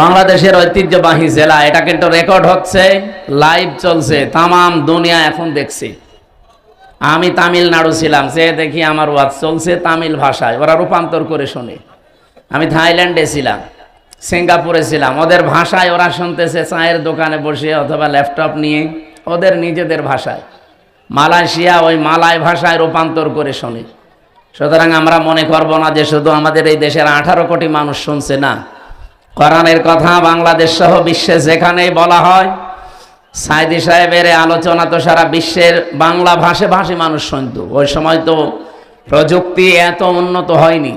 বাংলাদেশের ঐতিহ্যবাহী জেলা, এটা কিন্তু রেকর্ড হচ্ছে, লাইভ চলছে, তামাম দুনিয়া এখন দেখছে। আমি তামিলনাড়ু ছিলাম, সে দেখি আমার ওয়াজ চলছে তামিল ভাষায়, ওরা রূপান্তর করে শোনে। আমি থাইল্যান্ডে ছিলাম, সিঙ্গাপুরে ছিলাম, ওদের ভাষায় ওরা শুনতেছে চায়ের দোকানে বসে অথবা ল্যাপটপ নিয়ে, ওদের নিজেদের ভাষায়। মালয়েশিয়া ওই মালয় ভাষায় রূপান্তর করে শোনে। সুতরাং আমরা মনে করব না যে শুধু আমাদের এই দেশের 18 কোটি মানুষ শুনছে, না, কোরআনের কথা বাংলাদেশ সহ বিশ্বে যেখানেই বলা হয়, সাইদি সাহেবের আলোচনা তো সারা বিশ্বের বাংলা ভাষী মানুষ শুনত। ওই সময় তো প্রযুক্তি এত উন্নত হয়নি।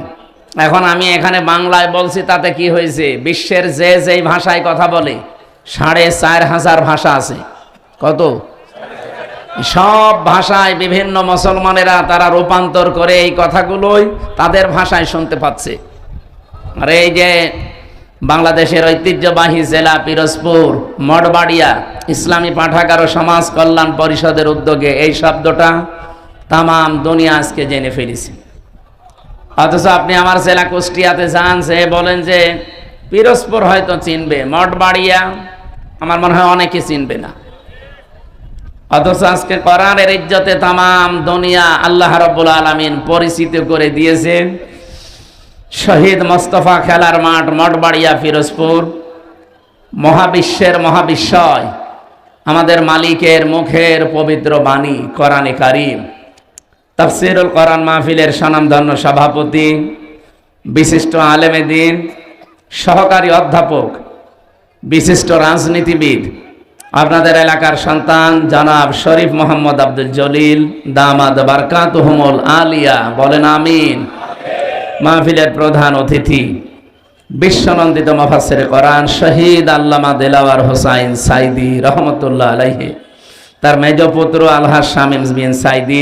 এখন আমি এখানে বাংলায় বলছি, তাতে কি হয়েছে, বিশ্বের যে যেই ভাষায় কথা বলে 4,500 ভাষা আছে। কত? সব ভাষায় বিভিন্ন মুসলমানেরা তারা রূপান্তর করে এই কথাগুলোই তাদের ভাষায় শুনতে পাচ্ছে। আর এই যে বাংলাদেশের ঐতিহ্যবাহী জেলা পিরোজপুর মঠবাড়িয়া ইসলামী পাঠাগার ও সমাজ কল্যাণ পরিষদের উদ্যোগে এই শব্দটা তামাম দুনিয়া আজকে জেনে ফেলেছে। অথচ আপনি আমার জেলা কুষ্টিয়াতে যান, সে বলেন যে পিরোজপুর হয়তো চিনবে, মঠবাড়িয়া আমার মনে হয় অনেকে চিনবে না। অথচ আজকে কোরআনের ইজ্জতে তামাম দুনিয়া আল্লাহ রাব্বুল আলামিন পরিচিত করে দিয়েছেন। শহীদ মোস্তফা খেলার মাঠ মঠবাড়িয়া পিরোজপুর, মহাবিশ্বের মহাবিস্ময়, আমাদের মালিকের মুখের পবিত্র বাণী কোরআনে কারীম। তাফসীরুল কোরআন মাহফিলের স্বনামধন্য সভাপতি, বিশিষ্ট আলেমে দ্বীন, সহকারী অধ্যাপক, বিশিষ্ট রাজনীতিবিদ, আপনাদের এলাকার সন্তান জনাব শরীফ মোহাম্মদ আব্দুল জলিল দামাদ বারকাতুহুমুল আলিয়া, বলেন আমিন। মাহফিলের প্রধান অতিথি বিশ্বনন্দিত মুফাসসিরে কোরআন শহীদ আল্লামা দেলাওয়ার হোসাইন সাইদি রহমতুল্লাহ আলাইহি, তার মেজ পুত্র আলহাজ শামীম বিন সাইদি,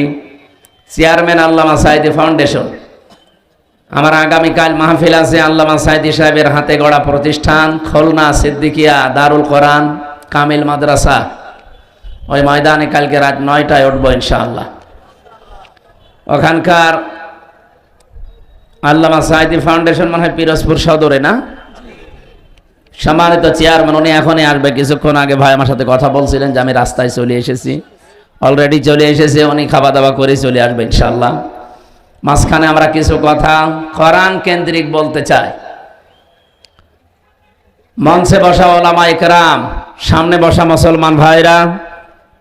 চেয়ারম্যান আল্লামা সাইদি ফাউন্ডেশন। আমার আগামীকাল মাহফিল আছে আল্লামা সাইদি সাহেবের হাতে গড়া প্রতিষ্ঠান খুলনা সিদ্দিকিয়া দারুল কোরআন কামিল মাদ্রাসা, ওই ময়দানে কালকে রাত 9টায় উঠবো ইনশাআল্লাহ। ওখানকার আল্লামা সাইদি ফাউন্ডেশন মনে হয় পিরোজপুর সদরে, না? সম্মানিত চেয়ারম্যান, উনি এখনই আসবে। কিছুক্ষণ আগে ভাই আমার সাথে কথা বলছিলেন যে আমি রাস্তায় চলে এসেছি, অলরেডি চলে এসেছে, উনি খাওয়া দাওয়া করে চলে আসবে ইনশাআল্লাহ। মাঝখানে আমরা কিছু কথা কোরআন কেন্দ্রিক বলতে চাই। মঞ্চে বসা ওলামা ইকরাম, সামনে বসা মুসলমান ভাইরা,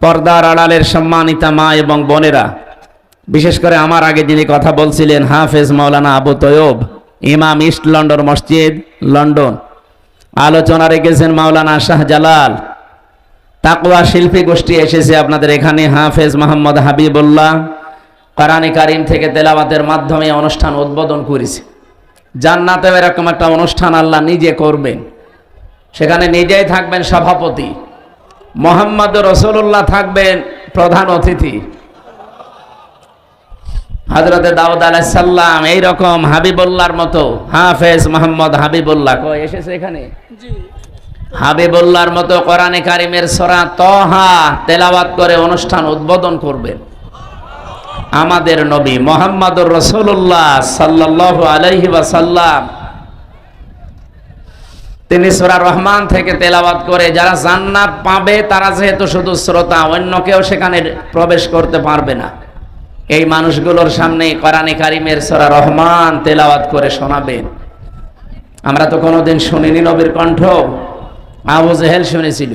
পর্দার আড়ালের সম্মানিতা মা এবং বোনেরা, বিশেষ করে আমার আগে যিনি কথা বলছিলেন হাফেজ মাওলানা আবু তৈয়ব, ইমাম ইস্ট লন্ডন মসজিদ লন্ডন, আলোচনা রেখেছেন মাওলানা শাহজালাল, তাকওয়া শিল্পী গোষ্ঠী এসেছে আপনাদের এখানে, হাফেজ মোহাম্মদ হাবিবুল্লাহ কোরআনে কারীম থেকে তেলাওয়াতের মাধ্যমে অনুষ্ঠান উদ্বোধন করেছে। জান্নাতে এরকম একটা অনুষ্ঠান আল্লাহ নিজে করবেন, সেখানে নিজেই থাকবেন সভাপতি, মুহাম্মদ রাসূলুল্লাহ থাকবেন প্রধান অতিথি, হযরতে দাউদ আলাইহিস সালাম, এইরকম হাবিবুল্লাহর মতো হাফেজ মোহাম্মদ হাবিবুল্লাহ কই এসেছে এখানে, জি, হাবিবুল্লাহর মতো কোরআনে কারীমের সূরা তাহা তেলাওয়াত করে অনুষ্ঠান উদ্বোধন করবেন আমাদের নবী মুহাম্মদুর রাসূলুল্লাহ সাল্লাল্লাহু আলাইহি ওয়াসাল্লাম। তিনি সূরা রহমান থেকে তেলাওয়াত করে যারা জান্নাত পাবে তারা যেহেতু শুধু শ্রোতা, অন্য কেউ সেখানে প্রবেশ করতে পারবে না, এই মানুষগুলোর সামনে কোরআনে কারীমের সূরা রহমান তেলাওয়াত করে শোনাবেন। আমরা তো কোনোদিন শুনিনি নবীর কণ্ঠ, আবু জেহেল শুনেছিল,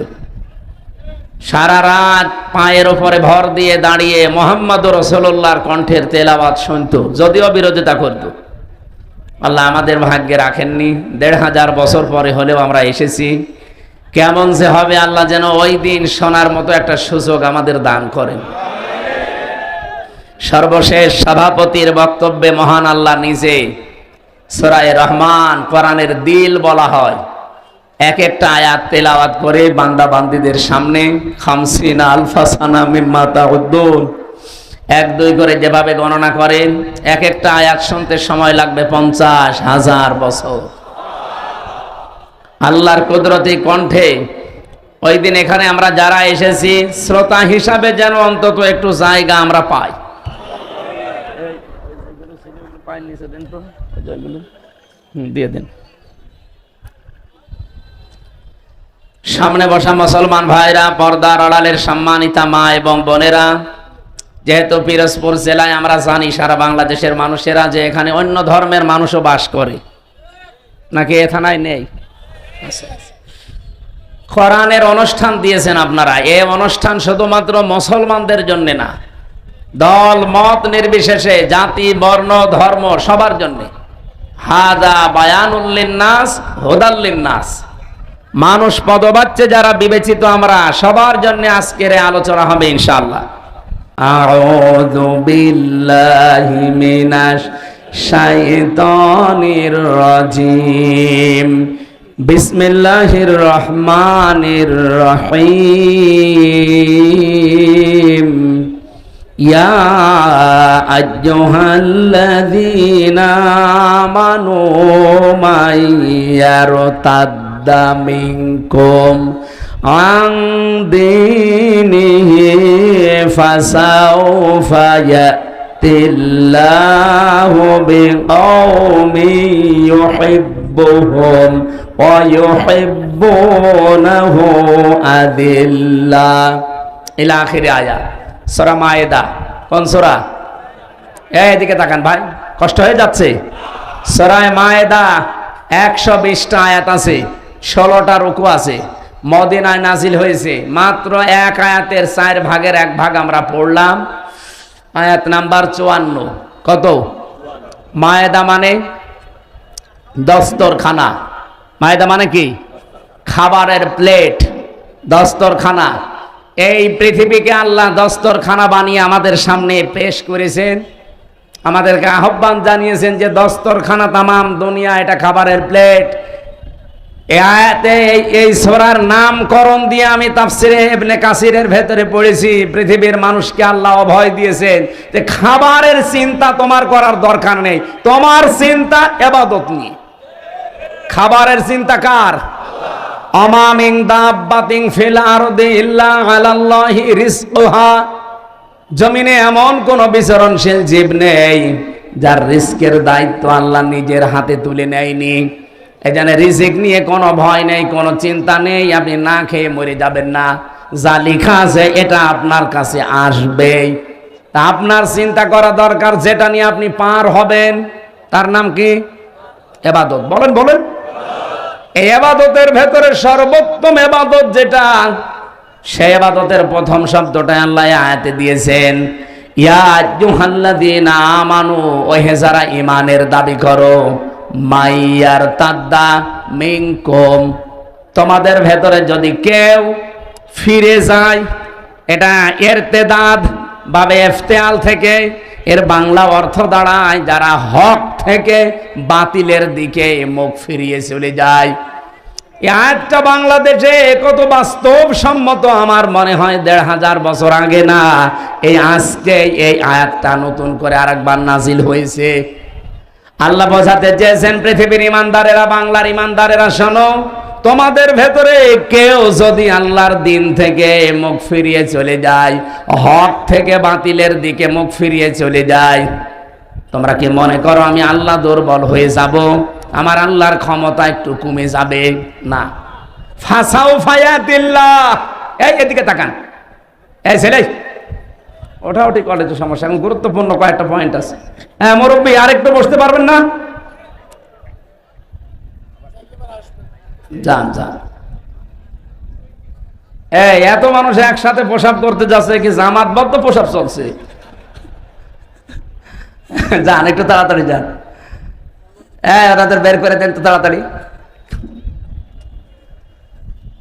সারা রাত পায়ের উপরে ভর দিয়ে দাঁড়িয়ে মুহাম্মদুর রাসূলুল্লাহর কণ্ঠের তেলাওয়াত শুনতো, যদিও বিরোধিতা করত। আল্লাহ আমাদের ভাগ্যে রাখেননি, 1500 বছর পরে হলেও আমরা এসেছি। কেমন যে হবে আল্লাহ যেন ওই দিন শোনার মতো একটা সুযোগ আমাদের দান করেন। সর্বশেষ সভাপতির বক্তব্যে মহান আল্লাহ নিজে সূরা রহমান কোরআনের দিল বলা হয়, এক একটা আয়াত তেলাওয়াত করে বান্দা বান্দীদের সামনে 50 আলফা সানা মিম্মা তাউদ্দুন, 1-2 করে যেভাবে গণনা করেন, এক একটা আয়াত শুনতে সময় লাগবে 50,000 বছর। আল্লাহর কুদরতি কণ্ঠে ওই দিন এখানে আমরা যারা এসেছি শ্রোতা হিসাবে যেন অন্তত একটু জায়গা আমরা পাই। দিয়ে দেন। সামনে বসা মুসলমান ভাইরা, পর্দার আড়ালের সম্মানিতা মা এবং বোনেরা, যেহেতু পিরোজপুর জেলায় আমরা জানি সারা বাংলাদেশের মানুষেরা যে এখানে অন্য ধর্মের মানুষও বাস করে, নাকি এ থানায় নেই? কোরআনের অনুষ্ঠান দিয়েছেন আপনারা। এই অনুষ্ঠান শুধুমাত্র মুসলমানদের জন্য না, দল মত নির্বিশেষে, জাতি বর্ণ ধর্ম সবার জন্য। হাদা বায়ানুল লিন্নাস হুদাল লিন্নাস, মানুষ পদবাচ্চে যারা বিবেচিত আমরা সবার জন্য আজকের আলোচনা হবে ইনশাআল্লাহ। আউযু বিল্লাহি মিনাশ শাইতানির রাজিম, বিসমিল্লাহির রহমানির রহিম। ইয়া আইয়ুহাল্লাযীনা আমানু মাইয়ারতাদ্দা মিনকুম আন দীনিহি ফাসাউফা ইয়াতিল্লাহু বিকওমিন ইউহিব্বুহুম ওয়া ইউহিব্বুনাহু আযিল্লাহ ইলা আখির আয়াত। সূরা মায়েদা। কোন সূরা? এদিকে তাকান ভাই, কষ্ট হয়ে যাচ্ছে। সূরা মায়েদা 120টা আয়াত আছে, 16টা রুকু আছে। মদিনায় নাজিল হয়েছে। মাত্র এক আয়াতের 4 ভাগের 1 ভাগ আমরা পড়লাম। আয়াত নাম্বার 54। কত? মায়েদা মানে দস্তরখানা। মায়েদা মানে কি? খাবারের প্লেট, দস্তরখানা। এই পৃথিবীকে আল্লাহ দস্তরখানা বানিয়ে আমাদের সামনে পেশ করেছেন, আমাদেরকে আহ্বান জানিয়েছেন যে দস্তরখানা তামাম দুনিয়া এটা খাবারের প্লেট। এই আয়াতে এই সূরার নামকরণ দিয়ে আমি তাফসিরে ইবনে কাসিরের ভেতরে পড়েছি, পৃথিবীর মানুষকে আল্লাহ অভয় দিয়েছেন যে খাবারের চিন্তা তোমার করার দরকার নেই, তোমার চিন্তা ইবাদত নিয়ে। খাবারের চিন্তা কার? আমা মিন দাব্বাতিন ফিল আরদি ইল্লা আলাল্লাহি রিজকুহা, জমিনে এমন কোন বিচরণশীল জীব নেই যার রিস্কের দায়িত্ব আল্লাহ নিজের হাতে তুলে নেয়নি। এখানে রিজিক নিয়ে কোনো ভয় নেই, কোনো চিন্তা নেই, আপনি না খেয়ে মরে যাবেন না। যা লেখা আছে এটা আপনার কাছে আসবেই। তা আপনার চিন্তা করা দরকার যেটা নিয়ে আপনি পার হবেন, তার নাম কি? ইবাদত। বলেন বলেন। এই ইবাদতের ভেতরে সর্বোত্তম ইবাদত যেটা, সেই ইবাদতের প্রথম শব্দটা আল্লাহ আয়াতে দিয়েছেন, ইয়া আইয়ুহাল্লাযীনা আমানু, ওহে যারা ঈমানের দাবি করো, মাইয়ারতাদ্দা মিনকুম, তোমাদের ভেতরে যদি কেউ ফিরে যায়। এটা ইরতিদাদ বাবে ইফতিআল থেকে, এর বাংলা অর্থ দাঁড়ায় যারা হক থেকে বাতিলের দিকে মুখ ফিরিয়ে চলে যায়। এই আয়াতটা বাংলাদেশে কত বাস্তবসম্মত আমার মনে হয় 1500 বছর আগে না, এই আজকে এই আয়াতটা নতুন করে আরেকবার নাজিল হয়েছে। আল্লাহ বোঝাতে চেয়েছেন পৃথিবীর ইমানদারেরা, বাংলার ইমানদারেরা, শোনো, তোমাদের ভেতরে কেউ যদি আল্লাহর দিন থেকে মুখ ফিরিয়ে চলে যায়, হক থেকে বাতিলের দিকে মুখ ফিরিয়ে চলে যায়, তোমরা কি মনে করো আমি আল্লাহ দুর্বল হয়ে যাব, আমার আল্লাহর ক্ষমতা একটু কমে যাবে? না। ফাসাউফা ইয়াতিল্লাহ, এই এদিকে তাকান, এই ছেলে ওঠাউঠি কলেজে সমস্যা, এখন গুরুত্বপূর্ণ কয়েকটা পয়েন্ট আছে। হ্যাঁ মুরব্বী, আরেকটু বসতে পারবেন না? যান যান। এই এত মানুষ একসাথে প্রসাব করতে যাচ্ছে, কি জামাতবদ্ধ প্রসাব চলছে? যান একটু তাড়াতাড়ি যান। ওনাদের বের করে দেন তো তাড়াতাড়ি।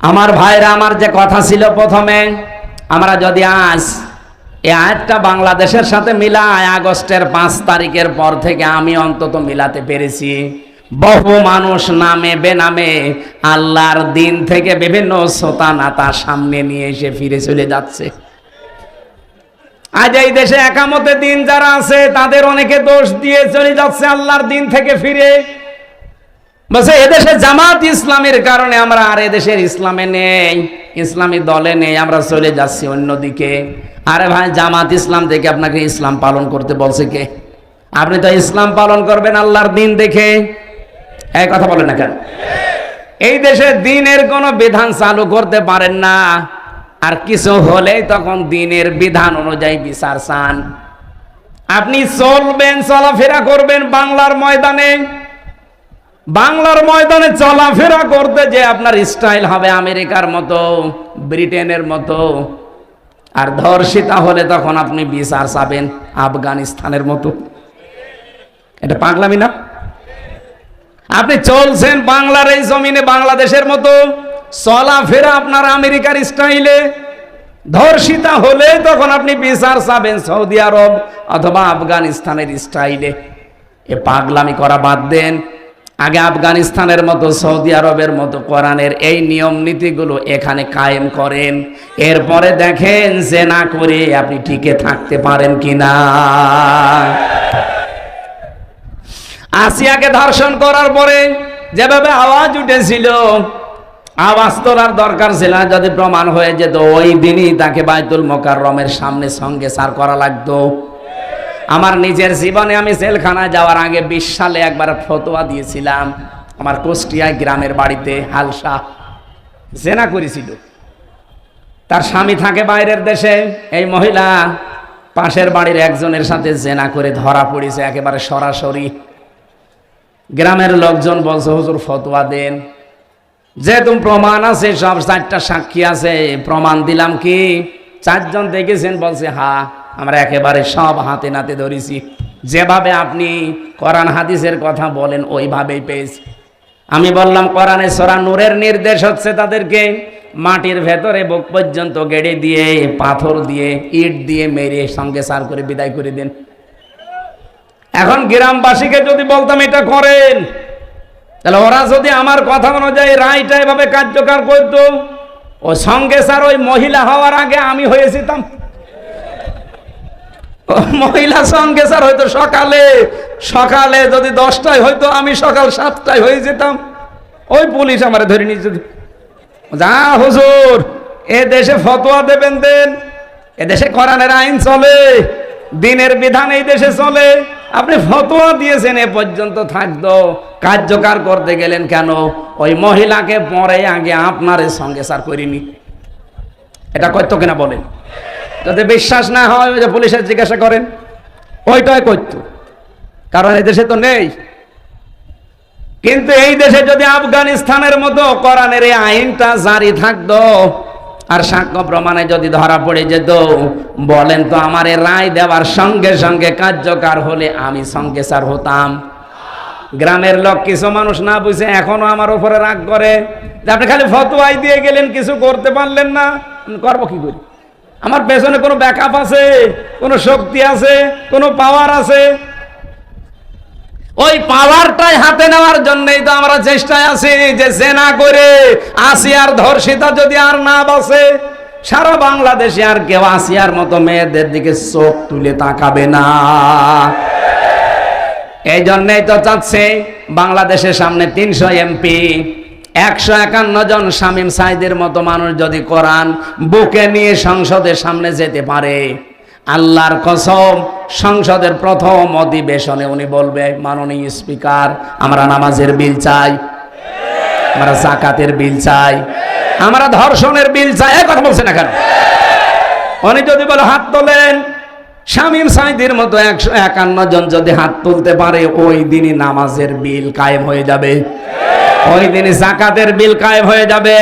আমার ভাইরা, আমার যে কথা ছিল প্রথমে, আমরা যদি আজ এই আয়াতটা বাংলাদেশের সাথে মিলায়, আগস্টের 5 তারিখের পর থেকে আমি অন্তত মিলাতে পেরেছি। বহু মানুষ নামে বেনামে আল্লাহর দিন থেকে বিভিন্ন সোতানাতা সামনে নিয়ে এসে ফিরে চলে যাচ্ছে। আজ এই দেশে একামতে দিন যারা আছে তাদের অনেকে দোষ দিয়ে চলে যাচ্ছে আল্লাহর দিন থেকে ফিরে। বলছে এদেশে জামাত ইসলামের কারণে আমরা আর এদেশের ইসলামে নেই, ইসলামী দলে নেই, আমরা চলে যাচ্ছি অন্যদিকে। আরে ভাই, জামাত ইসলাম থেকে আপনাকে ইসলাম পালন করতে বলছে কে? আপনি তো ইসলাম পালন করবেন আল্লাহর দিন দেখে। এই কথা বলেন না কেন? এই দেশে দিনের কোনো বিধান চালু করতে পারেন না, আর কিছু হলেই তখন দিনের বিধান অনুযায়ী বিচার চান। আপনি চলবেন, চলাফেরা করবেন বাংলার ময়দানে, বাংলার ময়দানে চলাফেরা করতে যে আপনার স্টাইল হবে আমেরিকার মতো, ব্রিটেনের মতো, আর ধর্ষিতা হলে তখন আপনি বিচার চাবেন আফগানিস্তানের মতো। এটা পাগলামি না? আপনি চলছেন বাংলার এই জমিনে বাংলাদেশের মতো, চলাফেরা আপনার আমেরিকার স্টাইলে, ধর্ষিতা হলে তখন আপনি বিচার চাবেন সৌদি আরব অথবা আফগানিস্তানের স্টাইলে। এ পাগলামি করা বাদ দেন। আগে আফগানিস্তানের মতো, সৌদি আরবের মতো কোরআনের এই নিয়ম নীতিগুলো এখানে কায়েম করেন, এরপরে দেখেন যে না করে আপনি টিকে থাকতে পারেন কিনা। আসিয়াকে ধর্ষণ করার পরে যেভাবে আওয়াজ উঠেছিল, আওয়াজ তোলার দরকার ছিল না। যদি প্রমাণ হয়ে যেত ওই দিনই তাকে বাইতুল মোকাররমের সামনে সঙ্গে সার করা লাগতো। আমার নিজের জীবনে আমি জেলখানায় যাওয়ার আগে 20 সালে একবার ফতোয়া দিয়েছিলাম। আমার কুষ্টিয়ায় গ্রামের বাড়িতে হালসা জেনা করেছিল, তার স্বামী থাকে বাইরের দেশে। এই মহিলা পাশের বাড়ির একজনের সাথে জেনা করে ধরা পড়েছে একেবারে সরাসরি। গ্রামের লোকজন বলছে হুজুর ফতোয়া দেন, যেহেতু প্রমাণ আছে, সব 4টা সাক্ষী আছে, প্রমাণ দিলাম কি 4 জন দেখেছেন? বলছে হ্যাঁ, আমরা একেবারে সব হাতে নাতে ধরেছি, যেভাবে আপনি কোরআন হাদিসের কথা বলেন ওইভাবেই পেয়েছি। আমি বললাম কোরআনে সূরা নূরের নির্দেশ হচ্ছে তাদেরকে মাটির ভেতরে বুক পর্যন্ত গেড়ে দিয়ে, পাথর দিয়ে, ইট দিয়ে মেরে সঙ্গে সার করে বিদায় করে দেন। এখন গ্রামবাসীকে যদি বলতাম এটা করেন, তাহলে ওরা যদি আমার কথা অনুযায়ী রায়টা এভাবে কার্যকর করতো, ও সঙ্গে স্যার ওই মহিলা হওয়ার আগে আমি হয়ে যেতাম। মহিলা সঙ্গে স্যার হয়তো সকালে সকালে যদি 10টায় হয়তো আমি সকাল 7টায় হয়ে যেতাম। ওই পুলিশ আমার ধরে নিয়ে যেত। যা হুজুর, এ দেশে ফতোয়া দেবেন দেন, এ দেশে কোরআনের আইন চলে, দিনের বিধান এই দেশে চলে। আপনি ফতোয়া দিয়েছেন, এ পর্যন্ত থাকতো, কার্যকর করতে গেলেন কেন? ওই মহিলাকে পরে আগে আপনার সঙ্গে সার করিনি। এটা করতো কিনা বলেন? যদি বিশ্বাস না হয় ওই যে পুলিশের জিজ্ঞাসা করেন, ওইটাই করতো, কারণ এই দেশে তো নেই। কিন্তু এই দেশে যদি আফগানিস্তানের মতো কোরআনের এই আইনটা জারি থাকতো, আর সাক্ষ্য প্রমাণে যদি ধরা পড়ে যেত, বলেন তো আমার এই রায় দেওয়ার সঙ্গে সঙ্গে কার্যকর হলে আমি সঙ্গে সার হতাম? গ্রামের লোক কিছু মানুষ না বুঝে এখনো আমার উপরে রাগ করে যে আপনি খালি ফতোয়াই দিয়ে গেলেন, কিছু করতে পারলেন না। করবো কি করি? আমার পেছনে কোনো ব্যাকআপ আছে, কোনো শক্তি আছে, কোনো পাওয়ার আছে। ওই পাওয়ারটাই হাতে নেওয়ার জন্যই তো আমরা চেষ্টায় আছি যে জেনা করে আসিয়ার ধর্ষিতা যদি আর না বাঁচে, সারা বাংলাদেশে আর কেউ আসিয়ার মতো মেয়েদের দিকে চোখ তুলে তাকাবে না। এই জন্যই তো চাচ্ছে বাংলাদেশের সামনে 300 এমপি, 151 জন শামীম সাইদের মতো মানুষ যদি কোরআন বুকে নিয়ে সংসদের সামনে যেতে পারে, আল্লাহর কসম সংসদের প্রথম অধিবেশনে উনি বলবে, মাননীয় স্পিকার, আমরা নামাজের বিল চাই, আমরা যাকাতের বিল চাই, আমরা ধর্ষণের বিল চাই। এই কথা বলছে না কেন? উনি যদি বলে হাত তোলেন, শামীম সাইদের মতো 151 জন যদি হাত তুলতে পারে, ওই দিনই নামাজের বিল কায়েম হয়ে যাবে, ওই দিনই যাকাতের বিল কায়েম হয়ে যাবে,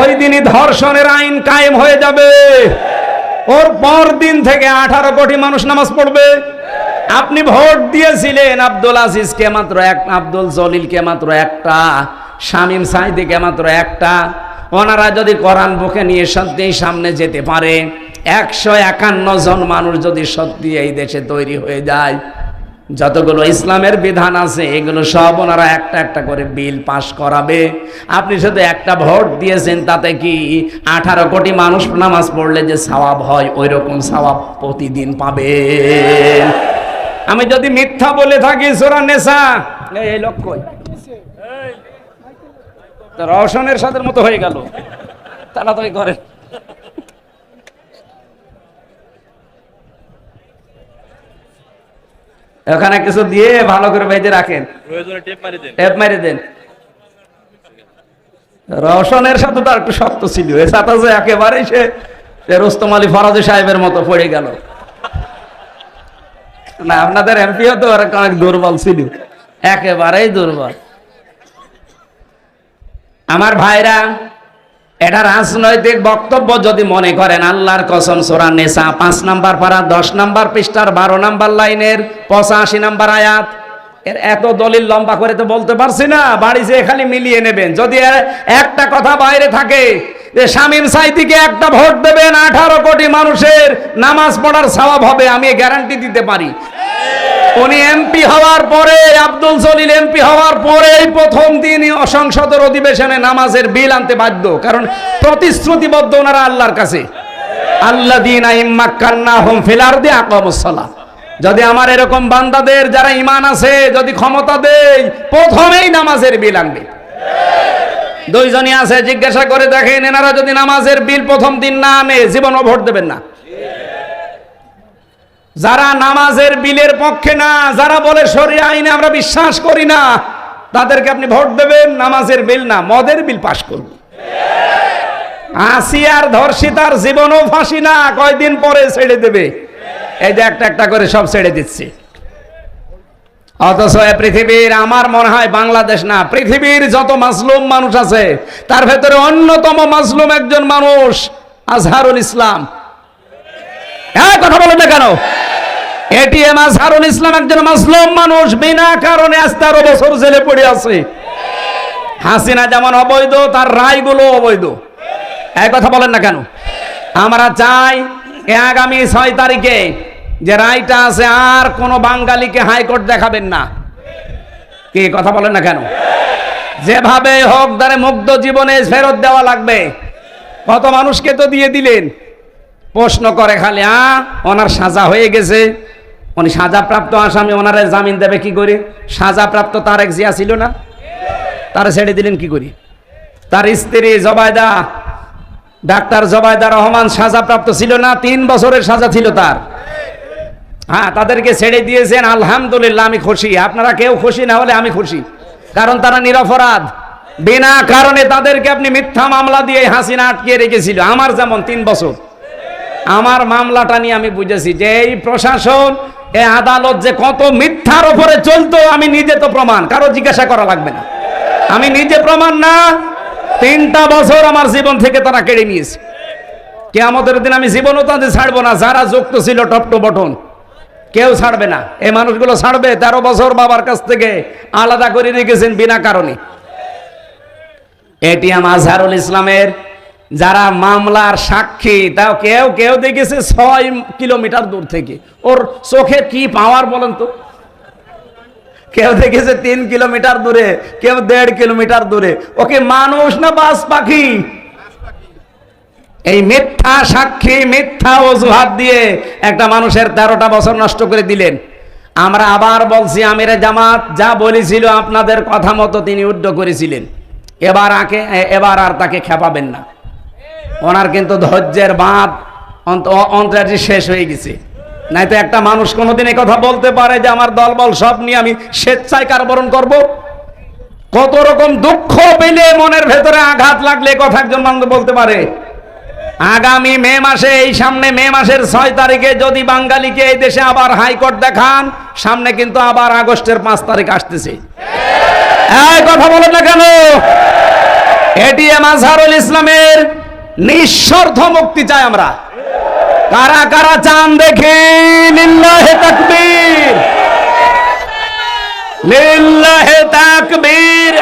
ওই দিনই ধর্ষণের আইন কায়েম হয়ে যাবে। ওর পর দিন থেকে 18 কোটি মানুষ নামাজ পড়বে। আপনি ভোট দিয়েছিলেন আব্দুল আজিজকে মাত্র আব্দুল জলিলকে মাত্র একটা, শামীম সাইদিকে মাত্র একটা। ওনারা যদি কোরআন বুকে নিয়ে সত্যিই সামনে যেতে পারে, 151 জন মানুষ যদি সত্যি এই দেশে তৈরি হয়ে যায়, যতগুলো ইসলামের বিধান আছে এগুলো সব ওনারা একটা একটা করে বিল পাশ করাবে। আপনি শুধু একটা ভোট দিয়েছেন, তাতে কি 18 কোটি মানুষ নামাজ পড়লে যে সওয়াব হয়, ওই রকম সওয়াব প্রতিদিন পাবেন। আমি যদি মিথ্যা বলে থাকি, সূরা নিসা এই লক্ষ্য রওশনের সাথে মতো হয়ে গেল, তাড়াতাড়ি করেন। ওখানে কিছু দিয়ে ভালো করে বেঁধে রাখেন, টেপ মারি দেন। রওশনের সাথে তো একটু শক্ত ছিল, এ সাথে যে একেবারেই সে রুস্তম আলী ফরাজি সাহেবের মতো পড়ে গেল। না, আপনাদের এমপিও তো অনেক দুর্বল ছিল, একেবারেই দুর্বল। আমার ভাইরা, এটা রাজনৈতিক বক্তব্য যদি মনে করেন, আল্লাহর কসম, সূরা নিসা 5 নাম্বার পারা 10 নাম্বার পৃষ্ঠার 12 নাম্বার লাইনের 85 নাম্বার আয়াত। এর এত দলিল লম্বা করে তো বলতে পারছি না, বাড়ি যেয়ে খালি মিলিয়ে নেবেন। যদি একটা কথা বাইরে থাকে যে শামীম সাঈদীকে একটা ভোট দেবেন, 18 কোটি মানুষের নামাজ পড়ার সওয়াব হবে, আমি গ্যারান্টি দিতে পারি। উনি এমপি হওয়ার পরে, আব্দুল জলিল এমপি হওয়ার পরেই প্রথম দিন সংসদের অধিবেশনে নামাজের বিল আনতে বাধ্য, কারণ প্রতিশ্রুতিবদ্ধ ওনারা আল্লাহর কাছে, আল্লাযীনা ইম্মাক্কান্নাহুম ফিল আরদি আকামুস সালাহ। যদি আমার এরকম বান্দাদের যারা ঈমান আছে যদি ক্ষমতা দেই, প্রথমেই নামাজের বিল আনবে। দুইজনই আছে, জিজ্ঞাসা করে দেখেন, এনারা যদি নামাজের বিল প্রথম দিন না আনে, জীবনও ভোট দেবেন না। যারা নামাজের বিলের পক্ষে না, যারা বলে শরিয়া আইনে আমরা বিশ্বাস করি না, তাদেরকে আপনি ভোট দেবেন, নামাজের বিল না, মদের বিল পাশ করব। আসিয়ার ধর্ষিতার জীবনও ফাঁসি না, কয়দিন পরে ছেড়ে দেবে। এই যে একটা একটা করে সব ছেড়ে দিচ্ছে। অথচ পৃথিবীর, আমার মনে হয় বাংলাদেশ না, পৃথিবীর যত মাজলুম মানুষ আছে তার ভেতরে অন্যতম মাজলুম একজন মানুষ আজহারুল ইসলাম। হ্যাঁ, কথা বলেন না কেন? এটিএম আজহারুল ইসলাম একজন মাজলুম মানুষ, বিনা কারণে আজ 13 বছর জেলে পড়ে আছে। হাসিনা যেমন অবৈধ, তার রায়গুলো অবৈধ। এই কথা বলেন না কেন? আমরা চাই আগামী 6 তারিখে যে রায়টা আছে, আর কোন বাঙালিকে হাইকোর্ট দেখাবেন না। কি কথা বলেন না কেন? যেভাবে হোক তারে মুগ্ধ জীবনে ফেরত দেওয়া লাগবে। কত মানুষকে তো দিয়ে দিলেন। প্রশ্ন করে খালি, ওনার সাজা হয়ে গেছে, উনি সাজাপ্রাপ্ত আসামি, ওনারে জামিন দেবে কি করে? সাজাপ্রাপ্ত তারেক জিয়া ছিল না, তারা ছেড়ে দিলেন কি করে? তার স্ত্রী জবায়দা, ডাক্তার জবায়দা রহমান সাজাপ্রাপ্ত ছিল না, 3 বছরের সাজা ছিল তার। হ্যাঁ, তাদেরকে ছেড়ে দিয়েছেন, আলহামদুলিল্লাহ, আমি খুশি। আপনারা কেউ খুশি না হলে আমি খুশি, কারণ তারা নিরপরাধ। বিনা কারণে তাদেরকে আপনি মিথ্যা মামলা দিয়ে হাসিনা আটকে রেখেছিল। আমার যেমন 3 বছর, আমার মামলাটা নিয়ে আমি বুঝেছি যে এই প্রশাসন, এই আদালত যে কত মিথ্যার উপরে চলতো, আমি নিজে তো প্রমাণ, কারো জিজ্ঞাসা করা লাগবে না, আমি নিজে প্রমাণ না। 3টা বছর আমার জীবন থেকে তারা কেড়ে নিয়েছে। কিয়ামতের দিন আমি জীবনও তাদের ছাড়বো না। যারা যুক্ত ছিল টপ টু বটন, কেউ ছাড়বে না। এই মানুষগুলো ছাড়বে? 13 বছর বাবার কাছ থেকে আলাদা করে রেখেছেন বিনা কারণে। এটিএম আজহারুল ইসলামের যারা মামলার সাক্ষী, তাও কেউ কেউ দেখেছে 6 কিলোমিটার দূর থেকে। ওর চোখে কি পাওয়ার বলেন তো? কেউ দেখেছে 3 কিলোমিটার দূরে, কেউ 1.5 কিলোমিটার দূরে। ওকে মানুষ না বাস পাখি? এই মিথ্যা সাক্ষী, মিথ্যা অজুহাত দিয়ে একটা মানুষের 13টা বছর নষ্ট করে দিলেন। আমরা আবার বলছি, আমিরে জামাত যা বলেছিল আপনাদের কথা মতো তিনি উদ্ধ করেছিলেন। এবার আর তাকে খেপাবেন না। ওনার কিন্তু ধৈর্যের বাঁধ অন্তরে শেষ হয়ে গেছে। নাই তো একটা মানুষ কোনোদিন এই কথা বলতে পারে যে আমার দলবল সব নিয়ে আমি স্বেচ্ছায় কারাবরণ করব? কত রকম দুঃখ পেলে, মনের ভেতরে আঘাত লাগলে কথা একজন মানুষ বলতে পারে? আগামী মে মাসে, এই সামনে মে মাসের 6 তারিখে যদি বাঙালিকে এই দেশে আবার হাইকোর্ট দেখান, সামনে কিন্তু আবার আগস্টের 5 তারিখ আসতেছে। এই কথা বলেন না কেন? এটিএম আজহারুল ইসলামের নিঃশর্ত মুক্তি চাই আমরা। কারা কারা চান দেখি? লিল্লাহে তাকবীর, লিল্লাহে তাকবীর।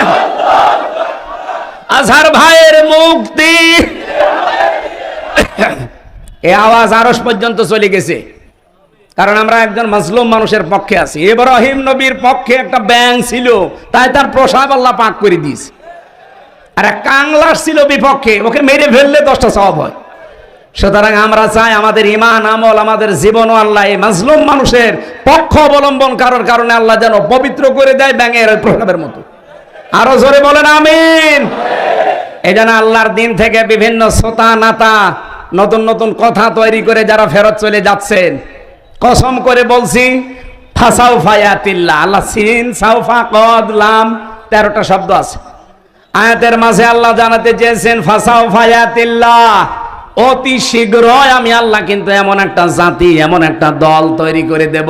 আজহার ভাইয়ের মুক্তি। এই আওয়াজ আরশ পর্যন্ত চলে গেছে, কারণ আমরা একজন মাজলুম মানুষের পক্ষে আছি। ইব্রাহিম নবীর পক্ষে একটা ব্যাঙ ছিল, তাই তার প্রসাব আল্লাহ পাক করে দিয়েছে। আর এক কাংলাস ছিল বিপক্ষে, ওকে মেরে ফেললে 10টা সওয়াব হয়। সুতরাং আমরা চাই আমাদের ঈমান আমল, আমাদের জীবনও আল্লাহ এই মাজলুম মানুষের পক্ষ অবলম্বন করার কারণে আল্লাহ যেন পবিত্র করে দেয় ব্যাঙের প্রসাবের মতো। আরো জোরে বলেন আমিন। এই জন্য আল্লাহর দিন থেকে বিভিন্ন সোতা নাতা, নতুন নতুন কথা তৈরি করে যারা ফেরত চলে যাচ্ছেন, কসম করে বলছি, ফাসাউফা ইয়াতিল্লাহ, আল্লাহ সিন সাউফা কদ লাম 13টা শব্দ আছে। আয়াতের মাঝে আল্লাহ জানাতে চেয়েছেন ফাসাও ফায়াতিল্লাহ, অতি শীঘ্রই আমি আল্লাহ কিন্তু এমন একটা জাতি, এমন একটা দল তৈরি করে দেব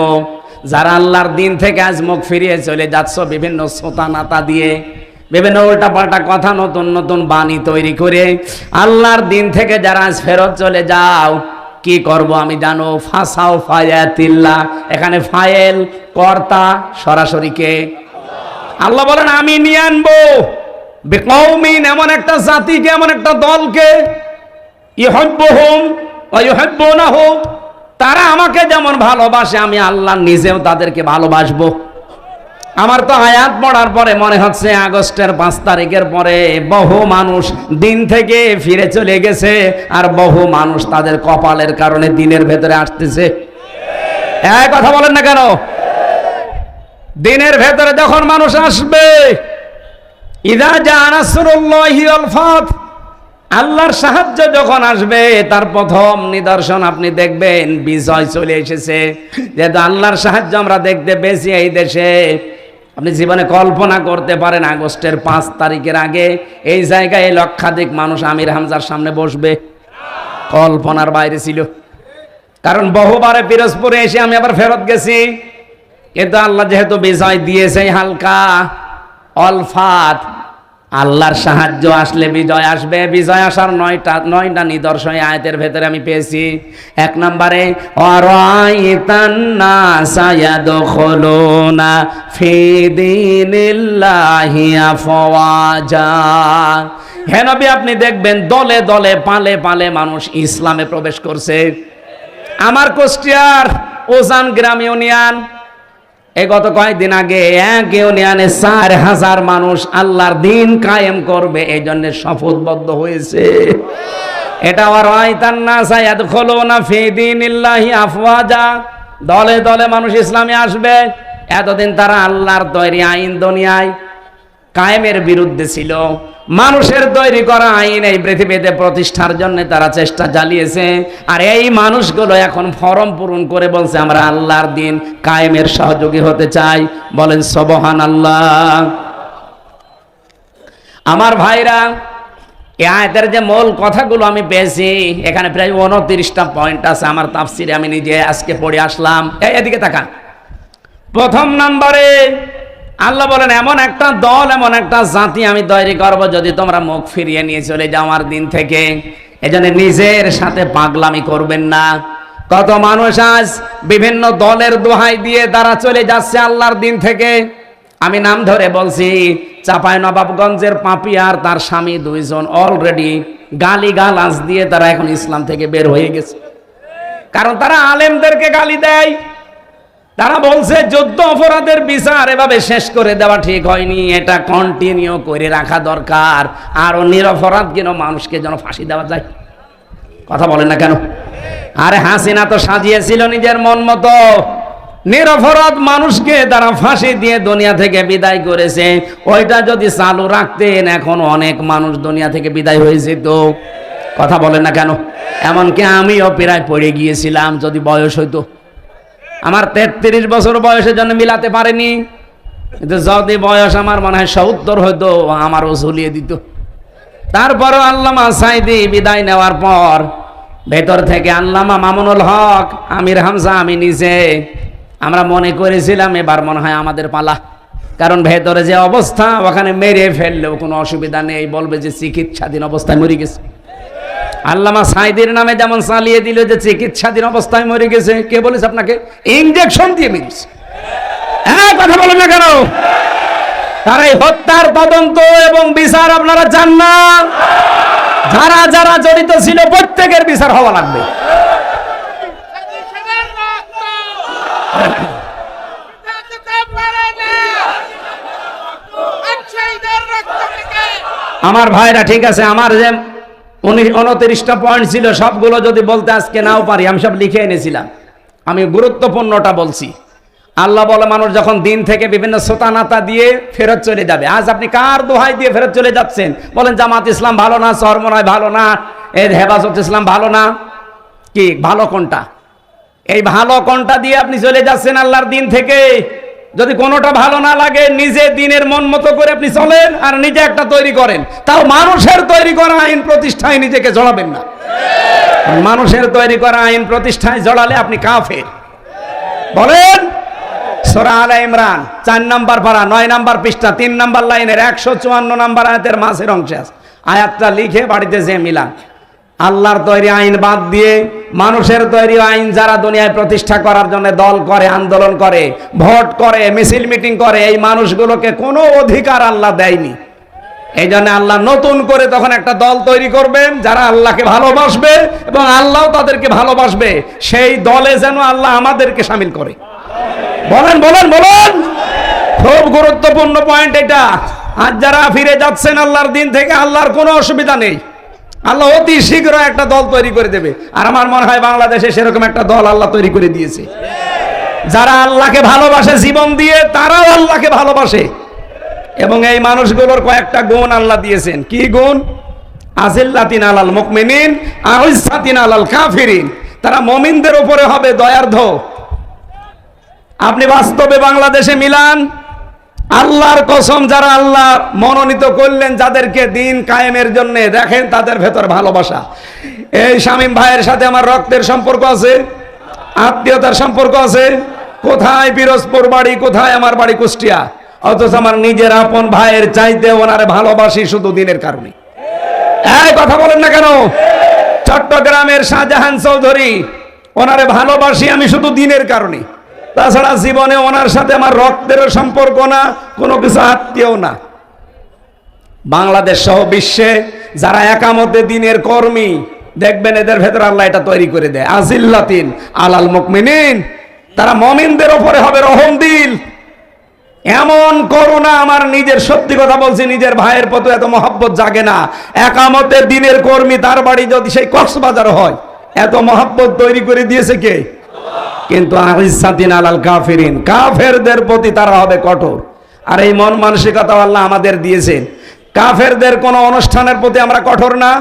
যারা আল্লাহর দিন থেকে আজ মুখ ফিরিয়ে চলে যাচ্ছ বিভিন্ন সোতানাতা দিয়ে, বিভিন্ন উল্টাপাল্টা কথা, নতুন নতুন বাণী তৈরি করে আল্লাহর দিন থেকে যারা আজ ফেরত চলে যাও, কি করব আমি জানো? ফাসাও ফায়াতিল্লাহ, এখানে ফায়েল কর্তা সরাসরি কে? আল্লাহ বলেন আমি নিয়ে আনবো বিকৌমিন, এমন একটা জাতিকে, এমন একটা দলকে, ইউহিব্বুহুম ওয়া ইউহিব্বুনাহু, তারা আমাকে যেমন ভালোবাসে আমি আল্লাহ নিজেও তাদেরকে ভালোবাসবো। আমার তো আয়াত পড়ার পরে মনে হচ্ছে আগস্টের 5 তারিখের পরে বহু মানুষ দিন থেকে ফিরে চলে গেছে, আর বহু মানুষ তাদের কপালের কারণে দিনের ভেতরে আসতেছে। এই কথা বলেন না কেন? দিনের ভেতরে যখন মানুষ আসবে, ইযা জা নাসরুল্লাহি ওয়াল ফাত, আল্লাহর সাহায্য যখন আসবে, তার প্রথম নিদর্শন আপনি দেখবেন বিজয় চলে এসেছে। যেহেতু আল্লাহর সাহায্য আমরা দেখতে পেয়েছি এই দেশে, আপনি জীবনে কল্পনা করতে পারেন আগস্টের 5 তারিখের আগে এই জায়গায় লক্ষাধিক মানুষ আমির হামজার সামনে বসবে? কল্পনার বাইরে ছিল। কারণ বহুবারে পিরোজপুরে এসে আমি আবার ফেরত গেছি, কিন্তু আল্লাহ যেহেতু বিজয় দিয়েছে হালকা অলফাত, আল্লাহর সাহায্য আসলে বিজয় আসবে। বিজয় আসার 9টা নিদর্শন আয়াতের ভেতরে আমি পেয়েছি। 1 নম্বরে ওয়ারাইতান নাসা ইয়াদখুলুনা ফি দীনিল্লাহি আফওয়াজা, হে নবী আপনি দেখবেন দলে দলে পালে পালে মানুষ ইসলামে প্রবেশ করছে। আমার কুষ্টিয়ার ওজান গ্রাম ইউনিয়ন, এই গত কয়েকদিন আগে এক ইউনিয়নে 4000 মানুষ আল্লাহর দিন কায়েম করবে এই জন্য শপথবদ্ধ হয়েছে। এটা ওয়ারাইতান নাসা ইয়াদখুলুনা ফি দীনিল্লাহি আফওয়াজা, দলে দলে মানুষ ইসলামে আসবে। এতদিন তারা আল্লাহর তৈরি আইন দুনিয়ায় কায়েমের বিরুদ্ধে ছিল। মানুষের তৈরি করা আইন এই পৃথিবীতে প্রতিষ্ঠার জন্য তারা চেষ্টা চালিয়েছে, আর এই মানুষগুলো এখন ফরম পূরণ করে বলছে আমরা আল্লাহর দিন কায়েমের সহযোগী হতে চাই। বলেন সুবহানাল্লাহ। আমার ভাইরা, এই আয়াতের যে মূল কথাগুলো আমি পেয়েছি, এখানে প্রায় 29টা পয়েন্ট আছে আমার তাফসিরে, আমি নিজে আজকে পড়ে আসলাম। এদিকে তাকান। প্রথম নম্বরে আল্লাহ বলেন এমন একটা দল, এমন একটা জাতি আমি তৈরি করব যদি তোমরা মুখ ফিরিয়ে নিয়ে চলে যাও আমার দিন থেকে। এজন্য নিজের সাথে পাগলামি করবেন না। কত মানুষ আজ বিভিন্ন দলের দোহাই দিয়ে তারা চলে যাচ্ছে আল্লাহর দিন থেকে। আমি নাম ধরে বলছি, চাঁপাইনবাবগঞ্জের পাপিয়ার তার স্বামী 2 জন অলরেডি গালিগালাজ দিয়ে তারা এখন ইসলাম থেকে বের হয়ে গেছে। কারণ তারা আলেমদেরকে গালি দেয়। তারা বলছে যুদ্ধ অপরাধের বিচার এভাবে শেষ করে দেওয়া ঠিক হয়নি, এটা কন্টিনিউ করে রাখা দরকার। আরো নিরপরাধ কেন মানুষকে যেন ফাঁসি দেওয়া যায়। কথা বলেন না কেন? আরে হাসিনা তো সাজিয়েছিল নিজের মন মতো, নিরপরাধ মানুষকে তারা ফাঁসি দিয়ে দুনিয়া থেকে বিদায় করেছে। ওইটা যদি চালু রাখতেন এখন অনেক মানুষ দুনিয়া থেকে বিদায় হয়ে যেত। কথা বলেন না কেন? এমনকি আমিও প্রায় পড়ে গিয়েছিলাম যদি বয়স হইতো। আমার 33 বছর বয়সের জন্য মিলাতে পারেনি, কিন্তু যদি বয়স আমার মনে হয় 70 হইতো আমারও ঝুলিয়ে দিত। তারপরও আল্লামা সাইদি বিদায় নেওয়ার পর ভেতর থেকে আল্লামা মামুনুল হক, আমির হামজা, আমি নিজে আমরা মনে করেছিলাম এবার মনে হয় আমাদের পালা। কারণ ভেতরে যে অবস্থা, ওখানে মেরে ফেললেও কোনো অসুবিধা নেই, বলবে যে চিকিৎসাধীন অবস্থায় মরে গেছে। আল্লামা সাইদির নামে যেমন চালিয়ে দিল যে চিকিৎসাধীন অবস্থায় মরে গেছে। কে বলেছে আপনাকে? ইনজেকশন দিয়ে মেরেছে। হ্যাঁ, কথা বলেন না কেন? তার এই হত্যার তদন্ত এবং বিচার আপনারা চান না? যারা যারা জড়িত ছিল প্রত্যেকের বিচার হওয়া লাগবে। আমার ভাইরা, ঠিক আছে, আমার যে 29টা পয়েন্ট ছিল সবগুলো যদি বলতে আজকে নাও পারি, আমি সব লিখে এনেছিলাম। আমি গুরুত্বপূর্ণটা বলছি। আল্লাহ বলে মানুষ যখন দিন থেকে বিভিন্ন সোতানাতা দিয়ে ফেরত চলে যাবে। আজ আপনি কার দোহাই দিয়ে ফেরত চলে যাচ্ছেন? বলেন জামাত ইসলাম ভালো না, চরমনায় ভালো না, এই হেফাজত ইসলাম ভালো না। কি ভালো কোনটা? এই ভালো কোনটা দিয়ে আপনি চলে যাচ্ছেন আল্লাহর দিন থেকে? যদি কোনোটা ভালো না লাগে নিজে দিনের মন মতো করে আপনি চলেন আর নিজে একটা তৈরি করেন, তাও মানুষের তৈরি করা আইন প্রতিষ্ঠায় নিজেকে জড়াবেন না। মানুষের তৈরি করা আইন প্রতিষ্ঠায় জড়ালে আপনি কাফের। বলেন সূরা আলে ইমরান 4 নম্বর পারা 9 নম্বর পৃষ্ঠা 3 নম্বর লাইনের 154 নম্বর আয়াতের মাঝের অংশে আছে। আয়াতটা লিখে বাড়িতে যেয়ে মিলান। আল্লাহর তৈরি আইন বাদ দিয়ে মানুষের তৈরি আইন যারা দুনিয়ায় প্রতিষ্ঠা করার জন্য দল করে, আন্দোলন করে, ভোট করে, মিছিল মিটিং করে, এই মানুষগুলোকে কোনো অধিকার আল্লাহ দেয়নি। এই জন্য আল্লাহ নতুন করে তখন একটা দল তৈরি করবেন যারা আল্লাহকে ভালোবাসবে এবং আল্লাহ তাদেরকে ভালোবাসবে। সেই দলে যেন আল্লাহ আমাদেরকে শামিল করে। বলেন বলেন বলেন, খুব গুরুত্বপূর্ণ পয়েন্ট এটা। আজ যারা ফিরে যাচ্ছেন আল্লাহর দিন থেকে, আল্লাহর কোনো অসুবিধা নেই, আল্লাহ অতি শীঘ্র একটা দল তৈরি করে দেবে। আর আমার মনে হয় বাংলাদেশে সেরকম একটা দল আল্লাহ তৈরি করে দিয়েছে। যারা আল্লাহকে ভালোবাসে জীবন দিয়ে, তারাও আল্লাহকে ভালোবাসে। এবং এই মানুষগুলোর কয়েকটা গুণ আল্লাহ দিয়েছেন। কি গুণ? আজিল্লাতিন আলাল মুমিনিন আইজ্জাতিন আলাল কাফিরিন। তারা মুমিনদের উপরে হবে দয়ার্ধ। আপনি বাস্তবে বাংলাদেশে মিলান, আল্লাহর কসম, যারা আল্লাহ মনোনীত করলেন যাদেরকে দিন কায়েমের জন্য, দেখেন তাদের ভেতর ভালোবাসা। এই শামীম ভাইয়ের সাথে আমার রক্তের সম্পর্ক আছে, আত্মীয়তার সম্পর্ক আছে। কোথায় পিরোজপুর বাড়ি, কোথায় আমার বাড়ি কুষ্টিয়া, অথচ আমার নিজের আপন ভাইয়ের চাইতে ওনারে ভালোবাসি শুধু দিনের কারণে। এই কথা বলেন না কেন? চট্টগ্রামের শাহজাহান চৌধুরী, ওনারে ভালোবাসি আমি শুধু দিনের কারণে। তাছাড়া জীবনে ওনার সাথে আমার রক্তের সম্পর্ক না, কোনো কিছু আত্মীয় না। বাংলাদেশ সহ বিশ্বে যারা একামতে দিনের কর্মী, দেখবেন এদের ভেতর আল্লাহ এটা তৈরি করে দেয়। আজিল্লাতিন আলাল মুমিনিন, তারা মুমিনদের উপরে হবে রহম দিল। এমন করুণা, আমার নিজের সত্যি কথা বলছি, নিজের ভাইয়ের প্রতি এত মহব্বত জাগে না। একামতে দিনের কর্মী, তার বাড়ি যদি সেই কক্সবাজার হয়, এত মহব্বত তৈরি করে দিয়েছে কে? কিন্তু আইজ্জাতিন আলাল কাফিরিন, কাফেরদের প্রতি তারা হবে কঠোর। আর এই মন মানসিকতা আল্লাহ আমাদের দিয়েছেন। কাফেরদের কোন অনুষ্ঠানের প্রতি আমরা কঠোর না।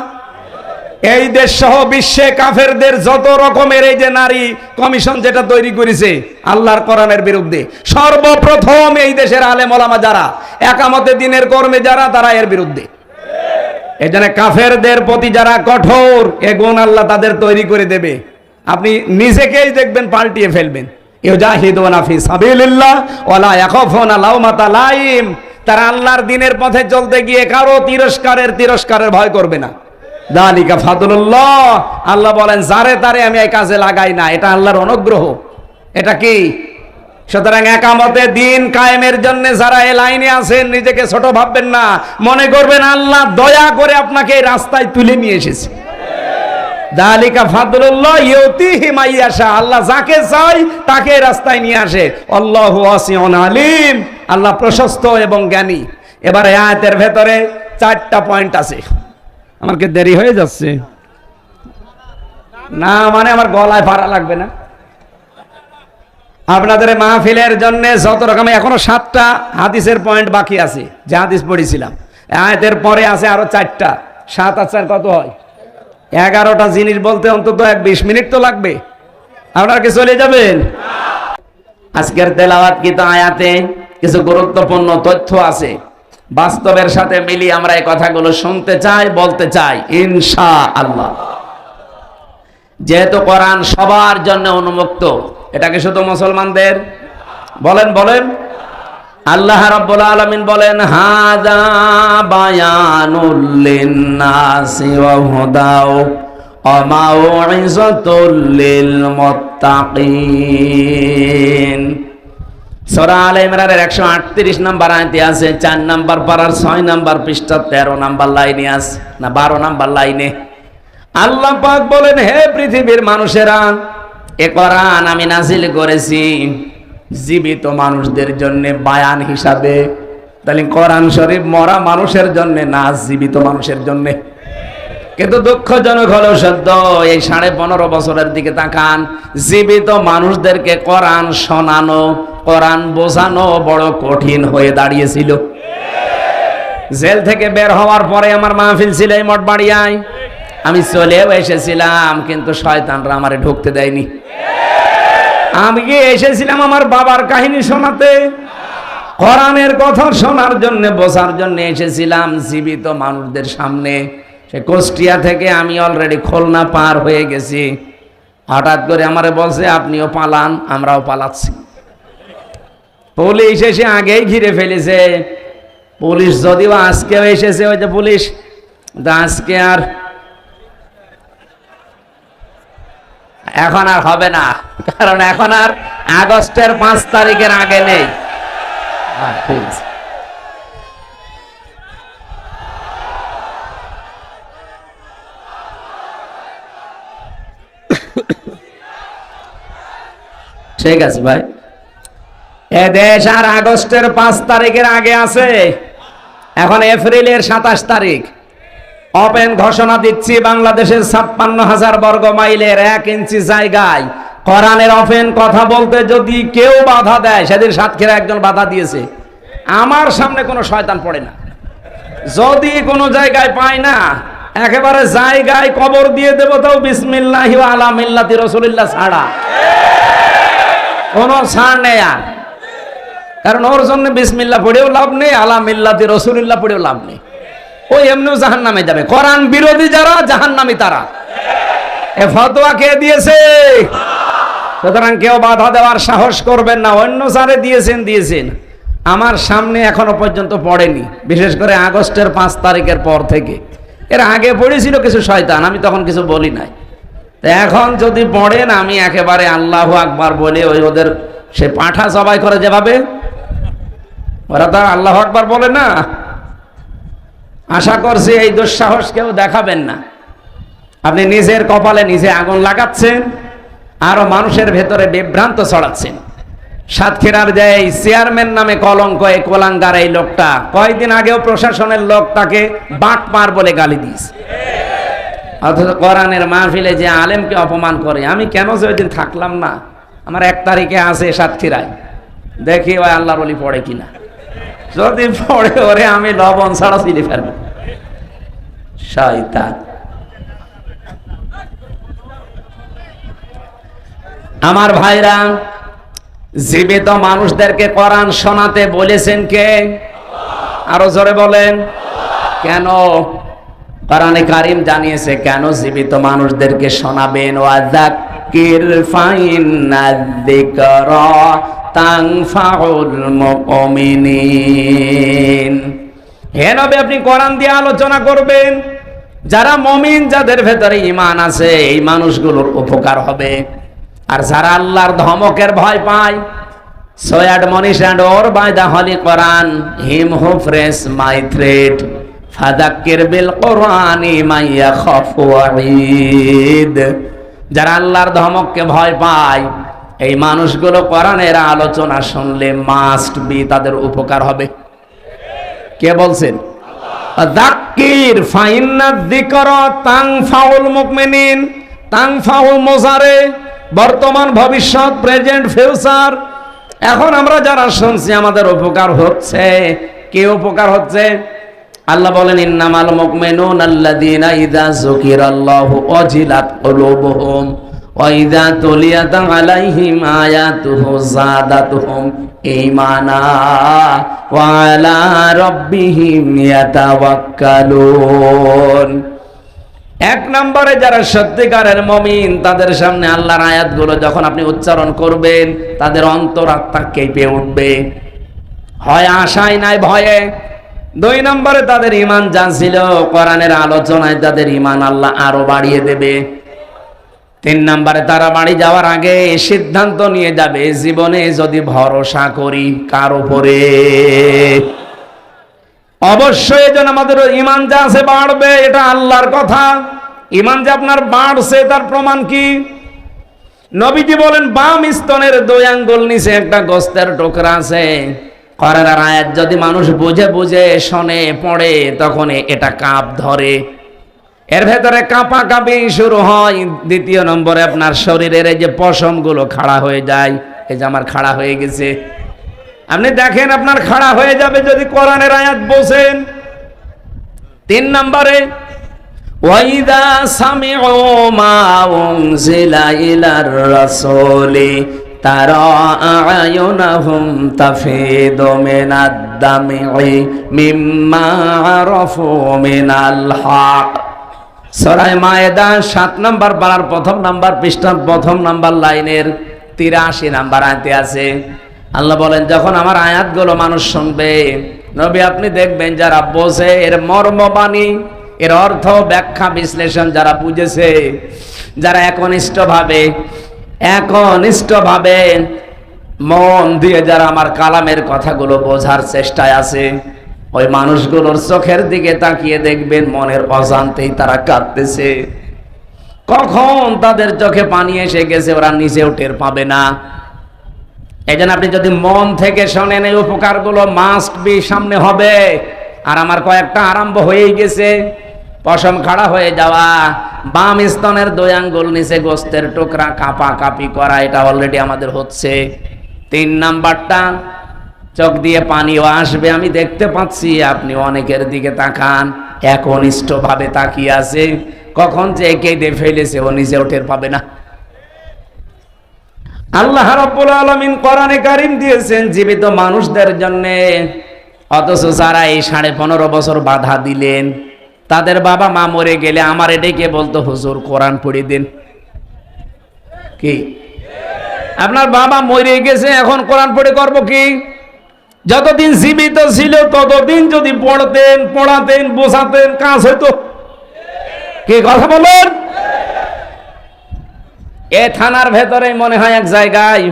এই দেশ সহ বিশ্বে কাফেরদের যত রকমের এই যে নারী কমিশন যেটা তৈরি করেছে আল্লাহর কোরআনের বিরুদ্ধে, সর্বপ্রথম এই দেশের আলেম ওলামা যারা একামতে দিনের কর্মী যারা, তারা এর বিরুদ্ধে। এই জন্য কাফেরদের প্রতি যারা কঠোর, এ গুণ আল্লাহ তাদের তৈরি করে দেবে। আপনি নিজেকেই দেখবেন পাল্টিয়ে ফেলবেন। ইউজাহিদুনা ফি সাবিলিল্লাহ ওয়ালা ইয়াখাফুনা লাওমাতা লাইম। তারা আল্লাহর দিনের পথে চলতে গিয়ে কারো তিরস্কারের ভয় করবে না। যালিকা ফাদলুল্লাহ, আল্লাহ বলেন যারে তারে আমি এই কাজে লাগাই না, এটা আল্লাহর অনুগ্রহ। এটা কি? সুতরাং একামতে দিন কায়েমের জন্য যারা এই লাইনে আছেন, নিজেকে ছোট ভাববেন না, মনে করবেন আল্লাহ দয়া করে আপনাকে এই রাস্তায় তুলে নিয়ে এসেছে। যালিকা ফাদলুল্লাহ ইউতিহি মাইয়াশা, আল্লাহ যাকে চায় তাকে রাস্তায় নিয়ে আসে। আল্লাহু ওয়াসিউন আলিম, আল্লাহ প্রশস্ত এবং জ্ঞানী। এবারে আয়াতের ভেতরে 4টা পয়েন্ট আছে। আমার কি দেরি হয়ে যাচ্ছে না? মানে আমার গলায় ভাড়া লাগবে না আপনাদের মাহফিলের জন্য যত রকম। এখনো 7টা হাদিসের পয়েন্ট বাকি আছে, যে হাদিস পড়েছিলাম। আয়াতের পরে আছে আরো 4টা। 7 আর 4 কত হয়? 11টা জিনিস বলতে অন্তত 20 মিনিট তো লাগবে। আপনারা কি চলে যাবেন? আজকের তেলাওয়াতকৃত আয়াতে কিছু গুরুত্বপূর্ণ তথ্য আছে, বাস্তবের সাথে মিলিয়ে আমরা এই কথাগুলো শুনতে চাই, বলতে চাই ইনশাআল্লাহ। যেহেতু কোরআন সবার জন্য উন্মুক্ত, এটাকে শুধু মুসলমানদের? বলেন বলেন। আল্লাহ রাব্বুল আলামিন বলেন হাযা বায়ানুল লিন্নাসি ওয়া হুদাও ওয়া মাউইযাতুল লিল মুত্তাকিন। সূরা আলে ইমরানের 138 নম্বর আয়াতে আছে, 4 নম্বর পারার 6 নম্বর পৃষ্ঠা 13 নম্বর লাইনে আছে, না 12 নম্বর লাইনে আল্লাহ পাক বলেন, হে পৃথিবীর মানুষেরা, এ কোরআন আমি নাজিল করেছি জীবিত মানুষদের জন্য বায়ান হিসাবে। তাহলে কোরআন শরীফ মরা মানুষের জন্য না, জীবিত মানুষের জন্য। কিন্তু দুঃখজনক হলেও সত্য, এই 15.5 বছরের দিকে তাকান, জীবিত মানুষদেরকে কোরআন শোনানো, কোরআন বোঝানো বড় কঠিন হয়ে দাঁড়িয়েছিল। জেল থেকে বের হওয়ার পরে আমার মাহফিল ছিল এই মঠবাড়িয়ায়, আমি চলেও এসেছিলাম, কিন্তু শয়তানরা আমারে ঢুকতে দেয়নি। আমি কি এসেছিলাম আমার বাবার কাহিনী শোনাতে? কোরআনের কথা শোনার জন্য, বসার জন্য এসেছিলাম জীবিত মানুষদের সামনে। সে কুষ্টিয়া থেকে আমি অলরেডি খুলনা পার হয়ে গেছি। হঠাৎ করে আমারে বলছে আপনিও পালান, আমরাও পালাচ্ছি। পুলিশ এসে আগেই ঘিরে ফেলেছে। পুলিশ যদিও আজকেও এসেছে, ওই যে পুলিশ, আজকে আর এখন আর হবে না, কারণ এখন আর আগস্টের 5 তারিখের আগে নেই। ঠিক আছে, ঠিক আছে ভাই। এ দেশ আর আগস্টের 5 তারিখের আগে আছে। এখন এপ্রিলের 27 তারিখ। ওপেন ঘোষণা দিচ্ছি, বাংলাদেশের 56,000 বর্গ মাইলের 1 ইঞ্চি জায়গায় কোরআনের ওপেন কথা বলতে যদি কেউ বাধা দেয়, সেদিন সাতক্ষীরা একজন বাধা দিয়েছে, আমার সামনে কোনো শয়তান পড়ে না। যদি কোনো জায়গায় পায় না, একেবারে জায়গায় কবর দিয়ে দেবো, তাও বিসমিল্লাহি ওয়া আলা মিল্লাতি রাসূলিল্লাহ ছাড়া কোনো ছাড় নেই আর। কারণ ওর জন্য বিসমিল্লাহ পড়েও লাভ নেই, আলা মিল্লাতি রাসূলিল্লাহ পড়েও লাভ নেই। ওই এমনিও জাহান্নামে যাবে। কোরআন বিরোধী যারা, জাহান্নামী তারা। এ ফতোয়া কে দিয়েছে? সুতরাং কেউ বাধা দেওয়ার সাহস করবেন না। অন্য যারে দিয়েছেন। আমার সামনে এখনো পর্যন্ত পড়েনি, বিশেষ করে আগস্টের 5 তারিখের পর থেকে। এর আগে পড়েছিল কিছু শয়তান, আমি তখন কিছু বলি নাই। এখন যদি পড়েন, আমি একেবারে আল্লাহু আকবার বলে ওই ওদের সে পাঁঠা জবাই করে যেভাবে, ওরা তো আল্লাহু আকবার বলে না। আশা করছি এই দুঃসাহস কেউ দেখাবেন না। আপনি নিজের কপালে নিজে আগুন লাগাচ্ছেন, আরো মানুষের ভেতরে বিভ্রান্ত ছড়াচ্ছেন। সাতক্ষীরার যে এই চেয়ারম্যান নামে কলঙ্ক, এই কোলাঙ্গার এই লোকটা, কয়েকদিন আগেও প্রশাসনের লোক তাকে বাটপার বলে গালি দিয়েছে। অথচ কোরআনের মাহফিলে যে আলেমকে অপমান করে, আমি কেন যে ওই দিন থাকলাম না। আমার 1 তারিখে আছে সাতক্ষীরায়, দেখি ওই আল্লাহর ওলি পড়ে কিনা। যদি পড়ে, ওরে আমি লবণ ছাড়া চিনি ফেলবো। শয়তান। আমার ভাইরা, জীবিত মানুষদেরকে কোরআন শোনাতে বলেছেন কে? আরো জোরে বলেন। কেন? কোরআনে কারীম জানিয়েছে কেন জীবিত মানুষদেরকে শোনাবেন। ওয়াযাক্কির ফাইন্নায-যিকরা তানফাউল মুমিনিন। হে নবী, আপনি কোরআন দিয়ে আলোচনা করবেন। যারা মুমিন, যাদের ভেতরে ঈমান আছে, এই মানুষগুলোর উপকার হবে। আর যারা আল্লাহর ধমকের ভয় পায়, so admonish and or by the holy Quran him who fears my threat fadhakkir bil Qur'ani man yakhafu wa'id। যারা আল্লাহর ধমককে ভয় পায়, এই মানুষগুলো কোরআনের আলোচনা শুনলে মাস্ট বি তাদের উপকার হবে। কে বলছেন? যাক্কির ফাইন্নায-যিকরা তানফাউল মুমিনিন। তানফাউল মুজারে, বর্তমান, ভবিষ্যৎ, প্রেজেন্ট, ফিউচার। এখন আমরা যারা শুনছি আমাদের উপকার হচ্ছে। কে উপকার হচ্ছে? আল্লাহ বলেন, ইন্নামাল মুমিনুনা আল্লাযীনা ইযা যুকিরাল্লাহু ওয়াজিলাত কুলুবুহুম ওয়া ইযা তুলিয়াত আলাইহিম আয়াতুহু যাদাতুহুম ঈমানা ওয়া আলা রাব্বিহিম ইয়াতাওয়াক্কালুন। 1 নম্বরে যারা সত্যিকারের মুমিন, তাদের সামনে আল্লাহর আয়াতগুলো যখন আপনি উচ্চারণ করবেন, তাদের অন্তরাত্মা কেঁপে উঠবে, হয় আশায় নাই ভয়ে। 2 নম্বরে তাদের ঈমান যা ছিল, কোরআনের আলোচনায় তাদের ঈমান আল্লাহ আরো বাড়িয়ে দেবে। 3 নম্বরে তারা বাড়ি যাওয়ার আগে সিদ্ধান্ত নিয়ে যাবে, জীবনে যদি ভরসা করি কার উপরে, অবশ্যই যেন আমাদের ঈমান যা আছে বাড়বে। এটা আল্লাহর কথা। ঈমান যে আপনার বাড়ছে, তার প্রমাণ কি? নবীজি বলেন, বাম স্তনের 2 আঙ্গুল নিচে একটা গোস্তের টুকরা আছে। কোরআনের আয়াত যদি মানুষ বুঝে বুঝে শোনে, পড়ে, তখন এটা কাঁপ ধরে, এর ভেতরে কাঁপাকাঁপি শুরু হয়। 2 নম্বরে আপনার শরীরের এই যে পশমগুলো খাড়া হয়ে যায়। এই যে আমার খাড়া হয়ে গেছে, আপনি দেখেন আপনার খাড়া হয়ে যাবে যদি কোরআনের আয়াত বোঝেন। 3 নম্বরে, ওয়াইদা সামিউ মা উনজিলা ইলার রাসূলি তারা আয়ুনাহুম তাফিদু মিনাদ দামি মিম্মা আরাফু মিনাল হক। সূরা মায়েদা 7 নম্বর পারার প্রথম নাম্বার পৃষ্ঠার প্রথম নাম্বার লাইনের 83 নাম্বার আয়াতে আছে। আল্লাহ বলেন, যখন আমার আয়াতগুলো মানুষ শুনবে, নবী আপনি দেখবেন যারা বোঝে, এর মর্মবাণী, এর অর্থ, ব্যাখ্যা, বিশ্লেষণ যারা বুঝেছে, যারা একনিষ্ঠভাবে মন দিয়ে যারা আমার কালামের কথাগুলো বোঝার চেষ্টায় আছে, ওই মানুষগুলোর চোখের দিকে তাকিয়ে দেখবেন মনের অজান্তেই তারা কাঁদতেছে। কখন তাদের চোখে পানি এসে গেছে ওরা নিজেও টের পাবে না। এই জন্য আপনি যদি মন থেকে শোনেন, এই উপকারগুলো মাস্ট বি সামনে হবে। আর আমার কয়েকটা আরম্ভ হয়েই গেছে। পশম খাড়া হয়ে যাওয়া, বাম স্তনের 2 আঙ্গুল নিচে গোস্তের টুকরা কাপা কাপি করা, এটা অলরেডি আমাদের হচ্ছে। 3 নাম্বারটা, চোখ দিয়ে পানিও আসবে। আমি দেখতে পাচ্ছি আপনি অনেকের দিকে তাকান, একনিষ্ঠভাবে তাকিয়ে আছে, কখন যে কেঁদে ফেলেছে ও নিজেও টের পাবে না। আল্লাহ রাব্বুল আলামিন কোরআনে কারীম দিয়েছেন জীবিত মানুষদের জন্য, অথচ যারা এই 15.5 বছর বাধা দিলেন, তাদের বাবা মা মরে গেলে আমার ডেকে বলতো, হুজুর কোরআন পড়ে দিন। কি আপনার বাবা মরে গেছে, এখন কোরআন পড়ে করবো কি? যতদিন জীবিত ছিল ততদিন যদি পড়তেন, পড়াতেন, বোঝাতেন, কাজ হইতো। কি কথা বলেন? এ থানার ভেতরে মনে হয় এক জায়গায়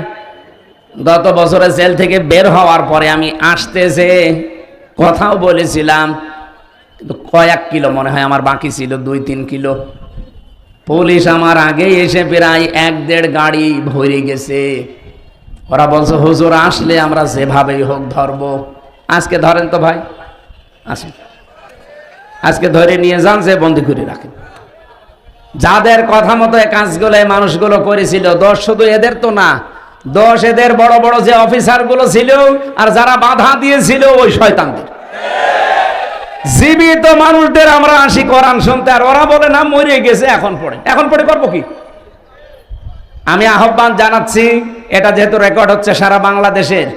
গত বছরে জেল থেকে বের হওয়ার পরে আমি আসতেছে কথাও বলেছিলাম, কিন্তু কয়েক কিলো মনে হয় আমার বাকি ছিল, 2-3 কিলো। পুলিশ আমার আগে এসে প্রায় 1-1.5 গাড়ি ভরে গেছে। ওরা বলছে, হুজুর আসলে আমরা যেভাবেই হোক ধরবো। আজকে ধরেন তো ভাই, আসুন আজকে ধরে নিয়ে যান, যে বন্দি করে রাখেন। যাদের কথা মতো এই কাজগুলো এই মানুষগুলো করেছিল, দোষ শুধু এদের তো না, দোষ এদের বড় বড় যে অফিসারগুলো ছিল আর যারা বাধা দিয়েছিল ওই শয়তানদের। জীবিত মানুষদের আমরা আসি কোরআন শুনতে, আর ওরা বলে না মরে গেছে, এখন পড়ে করবো কি? আমি আহ্বান জানাচ্ছি, এটা যেহেতু রেকর্ড হচ্ছে সারা বাংলাদেশের,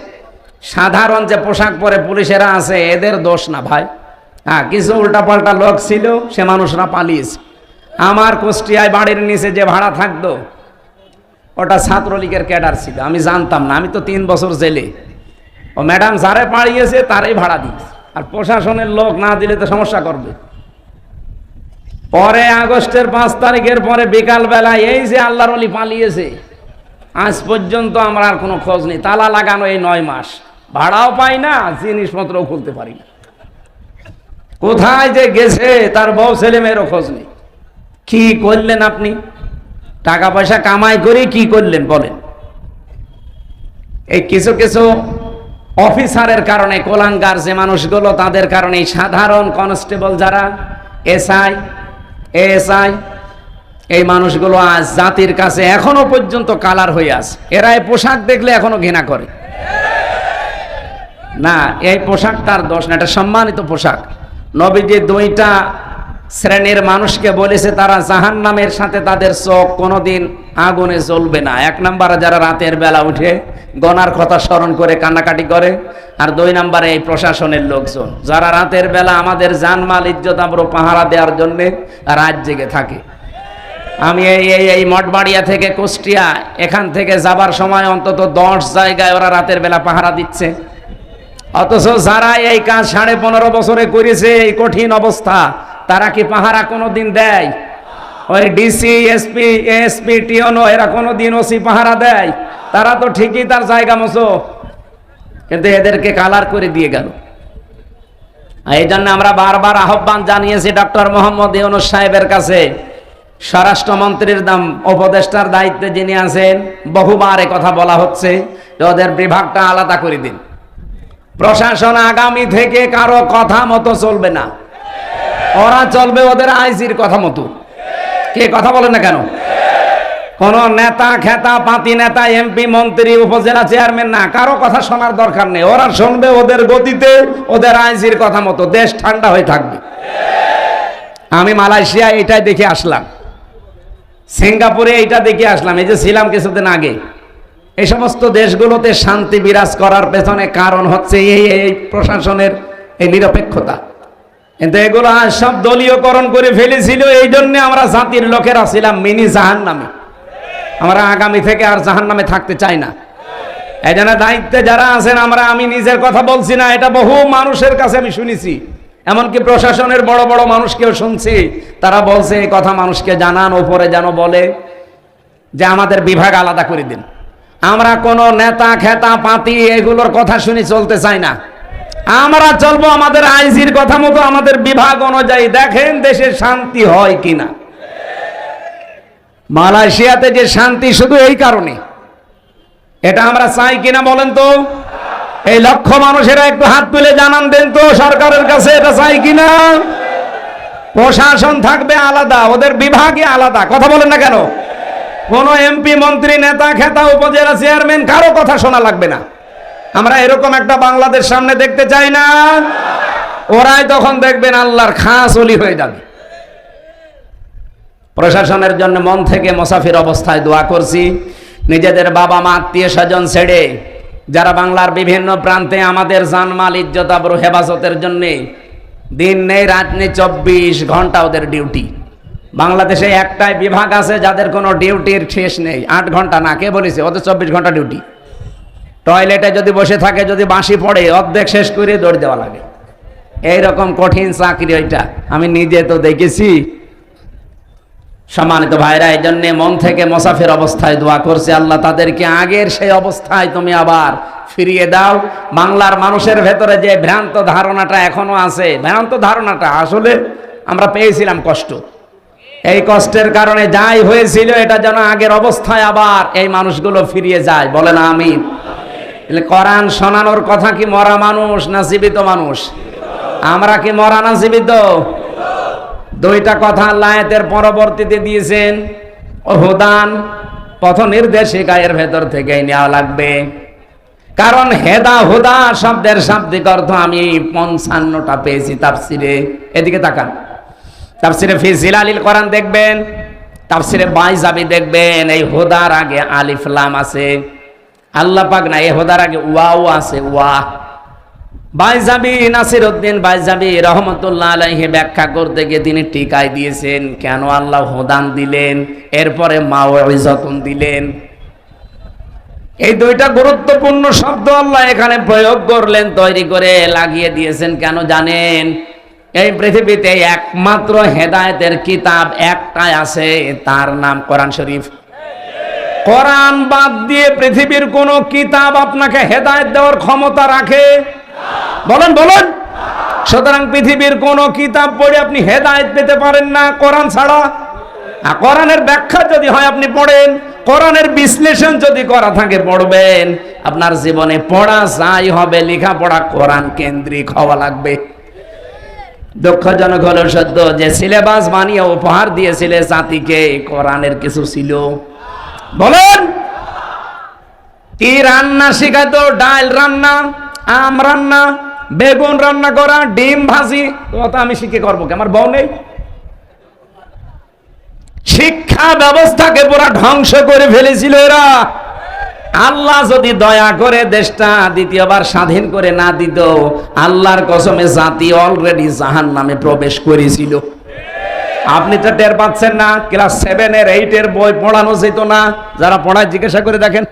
সাধারণ যে পোশাক পরে পুলিশেরা আছে এদের দোষ না ভাই। হ্যাঁ, কিছু উল্টাপাল্টা লোক ছিল, সে মানুষরা পালিয়েছে। আমার কুষ্টিয়ায় বাড়ির নিচে যে ভাড়া থাকতো, ওটা ছাত্রলীগের ক্যাডার ছিল, আমি জানতাম না, আমি তো 3 বছর জেলে। ও ম্যাডাম যারে পাড়িয়েছে তারাই ভাড়া দিয়েছে, আর প্রশাসনের লোক না দিলে তো সমস্যা করবে। পরে আগস্টের 5 তারিখের পরে বিকালবেলা এই যে আল্লাহর ওলি পালিয়েছে, আজ পর্যন্ত আমরা আর কোনো খোঁজ নেই। তালা লাগানো এই 9 মাস, ভাড়াও পাই না, জিনিসপত্রও খুলতে পারি না। কোথায় যে গেছে তার বউ ছেলে মেয়েরও খোঁজ নেই। কি করলেন আপনি? টাকা পয়সা কামাই করে কি করলেন বলেন? এই কিছু কিছু অফিসারের কারণে, কোলাঙ্গার যে মানুষগুলো, তাদের কারণে সাধারণ কনস্টেবল যারা, এসআই, এএসআই, এই মানুষগুলো আজ জাতির কাছে এখনো পর্যন্ত কালার হয়ে আছে। এরা এই পোশাক দেখলে এখনো ঘৃণা করে না। এই পোশাকটার দোষ না, এটা সম্মানিত পোশাক। নবীজি 2টা শ্রেণীর মানুষকে বলেছে তারা জাহান্নামের সাথে তাদের চোখ কোনোদিন আগুনে জ্বলবে না। 1 নম্বরে যারা রাতের বেলা উঠে গনার কথা স্মরণ করে কান্নাকাটি করে, আর 2 নম্বরে এই প্রশাসনের লোকজন যারা রাতের বেলা আমাদের জানমাল ইজ্জত আবরু পাহারা দেওয়ার জন্য রাত জেগে থাকে। আমি এই মঠবাড়িয়া থেকে কুষ্টিয়া, এখান থেকে যাবার সময় অন্তত 10 জায়গায় ওরা রাতের বেলা পাহারা দিচ্ছে। অথচ যারা এই কাজ 15.5 বছরে করেছে, এই কঠিন অবস্থা, তারা কি পাহারা কোনোদিন দেয়? ওই ডিসি, এসপি, এএসপি, টিওনো এরা কোনোদিন ওসি পাহারা দেয়? তারা তো ঠিকই তার জায়গা মতো, কিন্তু এদেরকে কালার করে দিয়ে গেল। এই জন্য আমরা বারবার আহ্বান জানিয়েছি ডক্টর মোহাম্মদ ইউনূস সাহেবের কাছে, স্বরাষ্ট্রমন্ত্রীর উপদেষ্টার দায়িত্বে যিনি আছেন, বহুবার এ কথা বলা হচ্ছে যে ওদের বিভাগটা আলাদা করে দিন। প্রশাসন আগামী থেকে কারো কথা মতো চলবে না, ওরা চলবে ওদের আইজির কথা মতো। কে কথা বলে না কেন? কোন নেতা খেতা পাতি নেতা, এমপি, মন্ত্রী, উপজেলা চেয়ারম্যান না, কারো কথা শোনার দরকার নেই। ওরা শুনবে ওদের গতিতে, ওদের আইজির কথা মতো। দেশ ঠান্ডা হয়ে থাকবে। আমি মালয়েশিয়া এটাই দেখে আসলাম, সিঙ্গাপুরে এইটা দেখে আসলাম, এই যে ছিলাম কিছুদিন আগে। এই সমস্ত দেশগুলোতে শান্তি বিরাজ করার পেছনে কারণ হচ্ছে এই প্রশাসনের এই নিরপেক্ষতা। কিন্তু এগুলো আজ সব দলীয়করণ করে ফেলেছিল। এই জন্য আমরা জাতির লোকেরা ছিলাম মিনি জাহান্নামে। আমরা আগামী থেকে আর জাহান্নামে থাকতে চাই না। এই জন্য দায়িত্বে যারা আছেন, আমি নিজের কথা বলছি না, এটা বহু মানুষের কাছে আমি শুনেছি, এমনকি প্রশাসনের বড় বড় মানুষকেও শুনছি, তারা বলছে এই কথা মানুষকে জানান, ওপরে যেন বলে যে আমাদের বিভাগ আলাদা করে দিন। আমরা কোনো নেতা খেতা পাতি এগুলোর কথা শুনে চলতে চাই না। আমরা চলবো আমাদের আইজির কথা মতো, আমাদের বিভাগ অনুযায়ী। দেখেন দেশে শান্তি হয় কিনা। মালয়েশিয়াতে যে শান্তি শুধু এই কারণে, এটা আমরা চাই কিনা বলেন তো? এই লক্ষ মানুষেরা একটু হাত তুলে জানান দেন তো সরকারের কাছে, এটা চাই কিনা। প্রশাসন থাকবে আলাদা, ওদের বিভাগে আলাদা। কথা বলেন না কেন? কোন এমপি মন্ত্রী নেতা খেতা উপজেলা চেয়ারম্যান কারো কথা শোনা লাগবে না। আমরা এরকম একটা বাংলাদেশ সামনে দেখতে চাই না। ওরাই তখন দেখবেন আল্লাহর খাস ওলি হয়ে যাবে। প্রশাসনের জন্য মন থেকে মুসাফির অবস্থায় দোয়া করছি। নিজেদের বাবা মা আত্মীয় স্বজন ছেড়ে যারা বাংলার বিভিন্ন প্রান্তে আমাদের জানমাল ইজ্জত আবরু হেফাজতের জন্য দিন নেই রাত নেই 24 ঘন্টা ওদের ডিউটি। বাংলাদেশে একটাই বিভাগ আছে যাদের কোনো ডিউটির শেষ নেই। 8 ঘন্টা না, কে বলেছে? ওদের 24 ঘন্টা ডিউটি। টয়লেটে যদি বসে থাকে, যদি বাঁশি পড়ে, অর্ধেক শেষ করে দৌড় দেওয়া লাগে। এইরকম কঠিন চাকরি ওইটা, আমি নিজে তো দেখেছি। সম্মানিত ভাইরা, এই জন্য মন থেকে মুসাফির অবস্থায় দোয়া করছে, আল্লাহ তাদেরকে আগের সেই অবস্থায় তুমি আবার ফিরিয়ে দাও। বাংলার মানুষের ভেতরে যে ভ্রান্ত ধারণাটা এখনো আছে, ভ্রান্ত ধারণাটা আসলে আমরা পেয়েছিলাম কষ্ট। এই কষ্টের কারণে যাই হয়েছিল, এটা যেন আগের অবস্থায় আবার এই মানুষগুলো ফিরিয়ে যায়। বলেন আমিন। কোরআন শোনানোর কথা কি মরা মানুষ না জীবিত মানুষ? আমরা কি মরা না জীবিত? দুইটা কথা আল্লাহ আয়াতের পরবর্তীতে দিয়েছেন। হুদান, পথ নির্দেশিকা, এর ভেতর থেকে নেওয়া লাগবে। কারণ হেদা হুদা শব্দের শাব্দিক অর্থ আমি 55টা পেয়েছি তাফসিরে। এদিকে তাকান, তাফসিরে ফি জিলালিল কোরআন দেখবেন, তাফসিরে বাইজাবি দেখবেন, এই হুদার আগে আলিফ লাম আছে। আল্লাহ পাক না, এই হুদার আগে ওয়াও আছে, ওয়া। বাইজাবি নাসিরউদ্দিন বাইজাবি রহমতুল্লাহ আলাইহি ব্যাখ্যা করতে গিয়ে তিনি টিকায় দিয়েছেন কেন আল্লাহ হুদান দিলেন, এরপরে মাউইজাতুন দিলেন। এই দুইটা গুরুত্বপূর্ণ শব্দ আল্লাহ এখানে প্রয়োগ করলেন, তৈরি করে লাগিয়ে দিয়েছেন। কেন জানেন? এই পৃথিবীতে একমাত্র হেদায়েতের কিতাব একটাই আছে, তার নাম কোরআন শরীফ। কোরআন বাদ দিয়ে পৃথিবীর কোন কিতাব আপনাকে হেদায়েত দেওয়ার ক্ষমতা রাখে? বলেন বলেন। সুতরাং পৃথিবীর কোন কিতাব পড়ে আপনি হেদায়েত পেতে পারেন না কোরআন ছাড়া। কোরআনের ব্যাখ্যা যদি হয় আপনি পড়েন, কোরআনের বিশ্লেষণ যদি করা থাকে পড়বেন। আপনার জীবনে পড়া যাই হবে, লেখাপড়া কোরআন কেন্দ্রিক হওয়া লাগবে। দুঃখজনক হলো সত্য যে সিলেবাস বানিয়ে উপহার দিয়েছিল জাতিকে, কোরআনের কিছু ছিল। বলেন কি রান্না শিখাতো? ডাল রান্না, আম রান্না, বেগুন রান্না করা, ডিম ভাজি। তো আমি শিখে করবো কি? আমার বউ নেই? শিক্ষা ব্যবস্থাকে পুরো ধ্বংস করে ফেলেছিল এরা। আল্লাহ যদি দয়া করে দেশটা দ্বিতীয়বার স্বাধীন করে না দিত, আল্লাহর কসমে জাতি অলরেডি জাহান্নামে প্রবেশ করেছিল। আপনি তো টের পাচ্ছেন না? ক্লাস 7 এর 8 এর বই পড়ানো যেত না? যারা পড়ায় জিজ্ঞাসা করে দেখেন।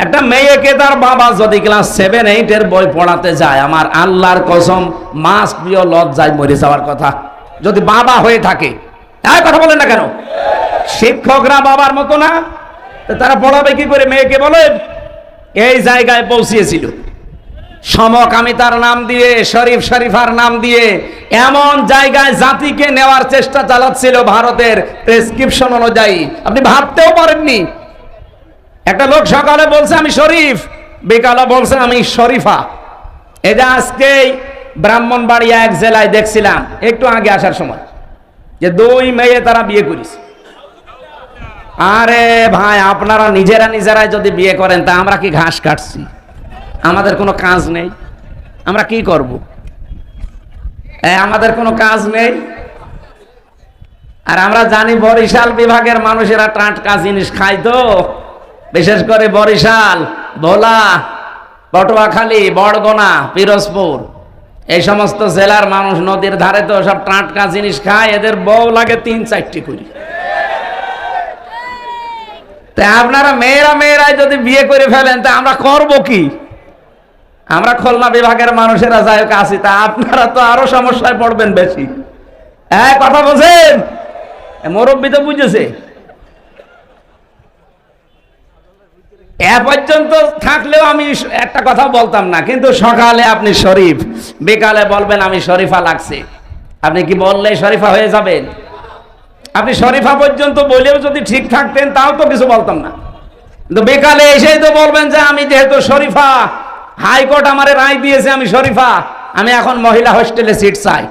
একটা মেয়েকে তার বাবা যদি ক্লাস 7 8 এর বই পড়াতে যায়, আমার আল্লাহর কসম মাস্ট বি লজ্জায় মরে যাওয়ার কথা, যদি বাবা হয়ে থাকে। কথা বলেন না কেন? শিক্ষকরা বাবার মতো না? তারা পড়াবে কি করে মেয়েকে? বলেন। এই জায়গায় পৌঁছিয়েছিল সমকামিতার নাম দিয়ে, শরীফ শরীফার নাম দিয়ে এমন জায়গায় জাতিকে নেওয়ার চেষ্টা চালাচ্ছিল ভারতের প্রেসক্রিপশন অনুযায়ী। আপনি ভাবতেও পারেননি। একটা লোক সকালে বলছে আমি শরীফ, বিকালে বলছে আমি শরীফা। এটা আজকে ব্রাহ্মণবাড়িয়া এক জেলায় দেখছিলাম একটু আগে আসার সময়, যে 2 মেয়ে তারা বিয়ে করেছে। আরে ভাই, আপনারা নিজেরাই যদি বিয়ে করেন, তা আমরা কি ঘাস কাটছি? আমাদের কোনো কাজ নেই? আমরা কি করব? আমাদের কোনো কাজ নেই। আর আমরা জানি বরিশাল বিভাগের মানুষেরা টাটকা জিনিস খায়, তো বিশেষ করে বরিশাল, ভোলা, পটুয়াখালী, বরগুনা, পিরোজপুর এই সমস্ত জেলার মানুষ নদীর ধারে তো সব টাটকা জিনিস খায়, এদের বউ লাগে 3-4টি করে। তা আপনারা মেয়েরাই যদি বিয়ে করে ফেলেন তা আমরা করব কি? আমরা খুলনা বিভাগের মানুষেরা যাই হোক আছি, তা আপনারা তো আরো সমস্যায় পড়বেন বেশি। হ্যাঁ, কথা বলছেন, মুরব্বী তো বুঝেছে। এ পর্যন্ত থাকলেও আমি একটা কথা বলতাম না, কিন্তু সকালে আপনি শরীফ, বিকালে বলবেন আমি শরীফা লাগছে। আপনি কি বললে শরীফা হয়ে যাবেন? আপনি শরীফা পর্যন্ত বলেও যদি ঠিক থাকতেন তাও তো কিছু বলতাম না, কিন্তু বিকালে এসেই তো বলবেন যে আমি যেহেতু শরীফা, হাইকোর্ট আমারে রায় দিয়েছে আমি শরীফা, আমি এখন মহিলা হোস্টেলে সিট চাই।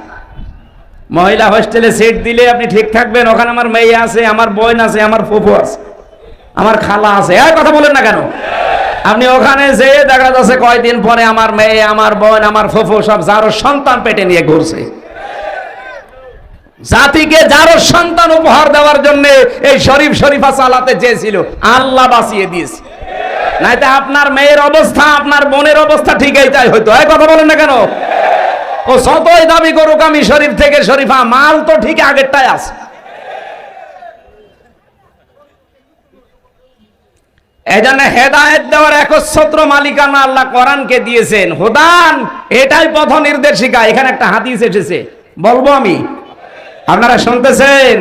মহিলা হোস্টেলে সিট দিলে আপনি ঠিক থাকবেন? ওখানে আমার মেয়ে আছে, আমার বোন আছে, আমার ফুফু আছে, আমার খালা আছে। এই কথা বলেন না কেন? আপনি ওখানে যেয়ে দেখা যাচ্ছে কয়দিন পরে আমার মেয়ে, আমার বোন, আমার ফুফু সব যারো সন্তান পেটে নিয়ে ঘুরছে। জাতিকে যারো সন্তান উপহার দেওয়ার জন্য এই শরীফ শরীফা চালাতে চেয়েছিল, আল্লাহ বাঁচিয়ে দিয়েছে। নাইতে আপনার মেয়ের অবস্থা, আপনার বোনের অবস্থা ঠিক এইটাই হইতো। এই কথা বলেন না কেন? ও যতই দাবি করুক আমি শরীফ থেকে শরীফা, মাল তো ঠিক আগেরটাই আছে। এই জন্য হেদায়েত দেওয়ার একচ্ছত্র মালিকানা আল্লাহ কোরআনকে দিয়েছেন। হুদান, এটাই পথ নির্দেশিকা। এখানে একটা হাদিস এসেছে, বলবো আমি, আপনারা শুনতেছেন?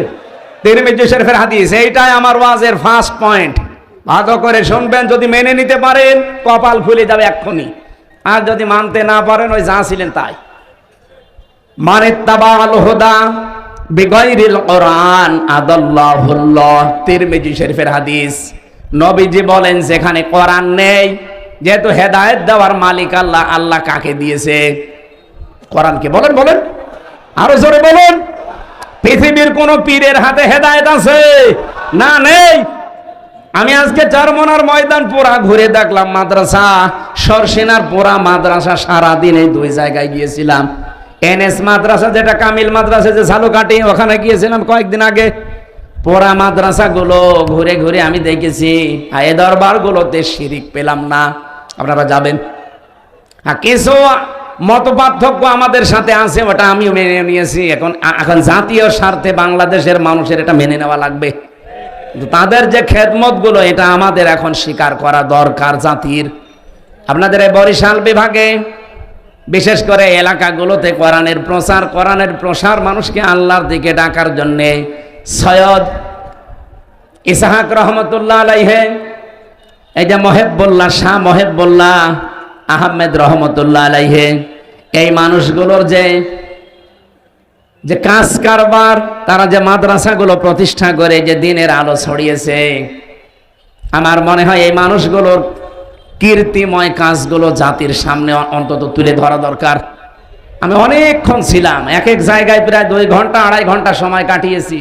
তিরমিজি শরীফের হাদিস, এইটাই আমার ওয়াজের ফার্স্ট পয়েন্ট। ভালো করে শুনবেন, যদি মেনে নিতে পারেন কপাল খুলে যাবে এক্ষুনি, আর যদি মানতে না পারেন ওই যা ছিলেন তাই। মানিত্তাবাল হুদা বিগাইরিল কোরআন আদাল্লাহুল্লাহ, তিরমিজি শরীফের হাদিস। নবীজি বলেন যেখানে কোরআন নেই, যেহেতু হেদায়েত দেওয়ার মালিক আল্লাহ, আল্লাহ কাকে দিয়েছে? কোরআনকে। বলেন বলেন, আরো জোরে বলুন। পৃথিবীর কোন পীরের হাতে হেদায়েত আছে? না, নেই। আমি আজকে চরমনার ময়দান পুরা ঘুরে দেখলাম, মাদ্রাসা, সরসিনার পুরা মাদ্রাসা, সারাদিন এই 2 জায়গায় গিয়েছিলাম। এনএস মাদ্রাসা, যেটা কামিল মাদ্রাসা যে ঝালুকাঠি, ওখানে গিয়েছিলাম কয়েকদিন আগে। পুরা মাদ্রাসা গুলো ঘুরে ঘুরে আমি দেখেছি, এই দরবার গুলোতে শিরিক পেলাম না। আপনারা যাবেন। কিছু মত পার্থক্য আমাদের সাথে আছে, ওটা আমিও মেনে নিয়েছি। এখন জাতীয় স্বার্থে বাংলাদেশের মানুষের এটা মেনে নেওয়া লাগবে। তাদের যে খেদমত গুলো, এটা আমাদের এখন স্বীকার করা দরকার জাতির। আপনাদের এই বরিশাল বিভাগে বিশেষ করে এলাকাগুলোতে কোরআনের প্রসার, মানুষকে আল্লাহর দিকে ডাকার জন্যে সৈয়দ ইসহাক রহমতুল্লাহ আলাইহি, এই যে মহেবুল্লাহ, শাহ মহেবুল্লাহ আহমেদ রহমতুল্লাহ আলাইহি, এই মানুষগুলোর যে কাজ কারবার, তারা যে মাদ্রাসাগুলো প্রতিষ্ঠা করে যে দিনের আলো ছড়িয়েছে, আমার মনে হয় এই মানুষগুলোর কীর্তিময় কাজগুলো জাতির সামনে অন্তত তুলে ধরা দরকার। আমি অনেকক্ষণ ছিলাম, এক এক জায়গায় প্রায় 2 ঘন্টা 2.5 ঘন্টা সময় কাটিয়েছি।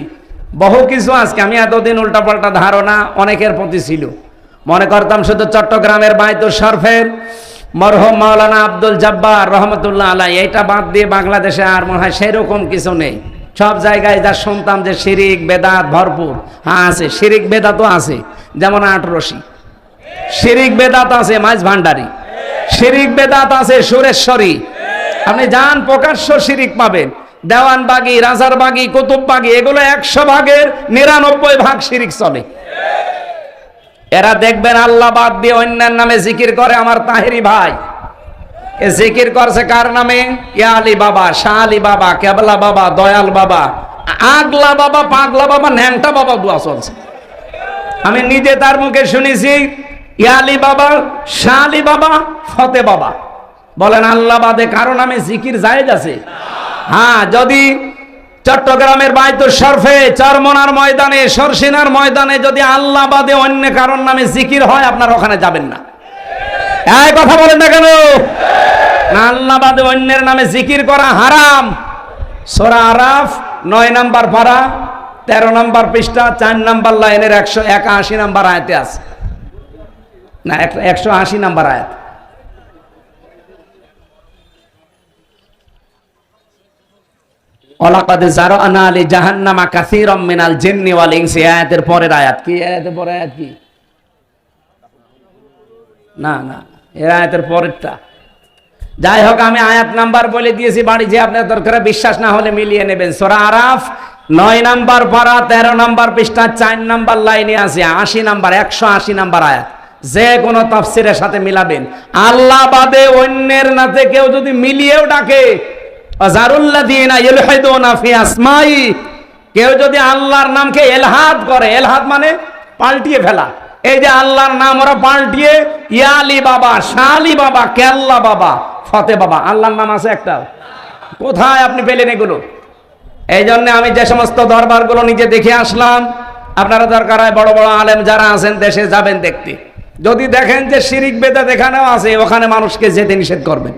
বহু কিছু আজকে আমি এতদিন উল্টাপাল্টা ধারণা অনেকের প্রতি ছিল। মনে করতাম শুধু চট্টগ্রামের বায়তুল শরফের মরহুম মাওলানা আব্দুল জব্বার রহমতুল্লাহ আলাইহি, এটা বাদ দিয়ে বাংলাদেশে আর মনে হয় সেরকম কিছু নেই। সব জায়গায় যা শুনতাম যে শিরিক বেদাত ভরপুর। হ্যাঁ আছে, শিরিক বেদাতও আছে, যেমন আটরশি শিরিক বেদাত আছে, মাঝ ভান্ডারি শিরিক বেদাত আছে, সুরেশ্বরী। আপনি যান প্রকাশ্য শিরিক পাবেন। দেওয়ানবাগি, রাজারবাগি, কুতুববাগি, এগুলো 100 ভাগের 99 ভাগ শিরিক চলে। এরা দেখবেন আল্লাহ বাদ দিয়ে অন্যের নামে জিকির করে। আমার তাহেরি ভাই এ জিকির করছে কার নামে? ইয়া আলী বাবা, শাহ আলী বাবা, কেবলা বাবা, দয়াল বাবা, আগলা বাবা, পাগলা বাবা, ন্যাংটা বাবা দোয়া চলছে। আমি নিজে তার মুখে শুনেছি, ইয়া আলী বাবা, শাহ আলী বাবা, ফতে বাবা। বলেন আল্লাহ বাদে কারো নামে জিকির জায়েজ আছে? হ্যাঁ, যদি চট্টগ্রামের বায়তুল শরফে, চরমনার ময়দানে, সরসিনার ময়দানে যদি আল্লাহ বাদে অন্য কারোর নামে জিকির হয়, আপনারা ওখানে যাবেন না। এই কথা বলেন না কেন? না, আল্লাহ বাদে অন্যের নামে জিকির করা হারাম। সূরা আরাফ 9 নম্বর পারা 13 নম্বর পৃষ্ঠা 4 নম্বর লাইনের 181 নম্বর আয়াতে আছে, না 180 নম্বর আয়াত। ওয়ালাকাদ জারানা লি জাহান্নামা কাসীরাম মিনাল জিন্নি ওয়াল ইনসি, আয়াতের পরের আয়াত কি? আয়াতের পরের আয়াত কি? না না, এর আয়াতের পরেরটা। যাই হোক, আমি আয়াত নাম্বার বলে দিয়েছি, বাড়ি যে আপনার দরকার বিশ্বাস না হলে মিলিয়ে নেবেন। সূরা আরাফ 9 নাম্বার পারা 13 নাম্বার পৃষ্ঠা 4 নাম্বার লাইনে আছে 80 নাম্বার 180 নাম্বার আয়াত। যে কোনো তাফসিরের সাথে মিলাবেন। আল্লাহ বাদে অন্যের নাতে কেউ যদি মিলিয়েও ডাকে, আযারুল্লাযীনা ইলহাদুনা ফি আসমাই, কেউ যদি আল্লাহর নামকে এলহাদ করে, এলহাদ মানে পাল্টিয়ে ফেলা, এই যে আল্লাহর নাম ওরা পাল্টিয়ে ইয়ালি বাবা, শালি বাবা, কেল্লা বাবা, ফতে বাবা, আল্লাহর নাম আছে একটা? কোথায় আপনি পেলেন এগুলো? এই জন্য আমি যে সমস্ত দরবারগুলো নিজে দেখে আসলাম, আপনারা দরকার হয় বড় বড় আলেম যারা আছেন দেশে যাবেন দেখতে। যদি দেখেন যে শিরিক বেদাত এখানেও আছে, ওখানে মানুষকে যেতে নিষেধ করবেন।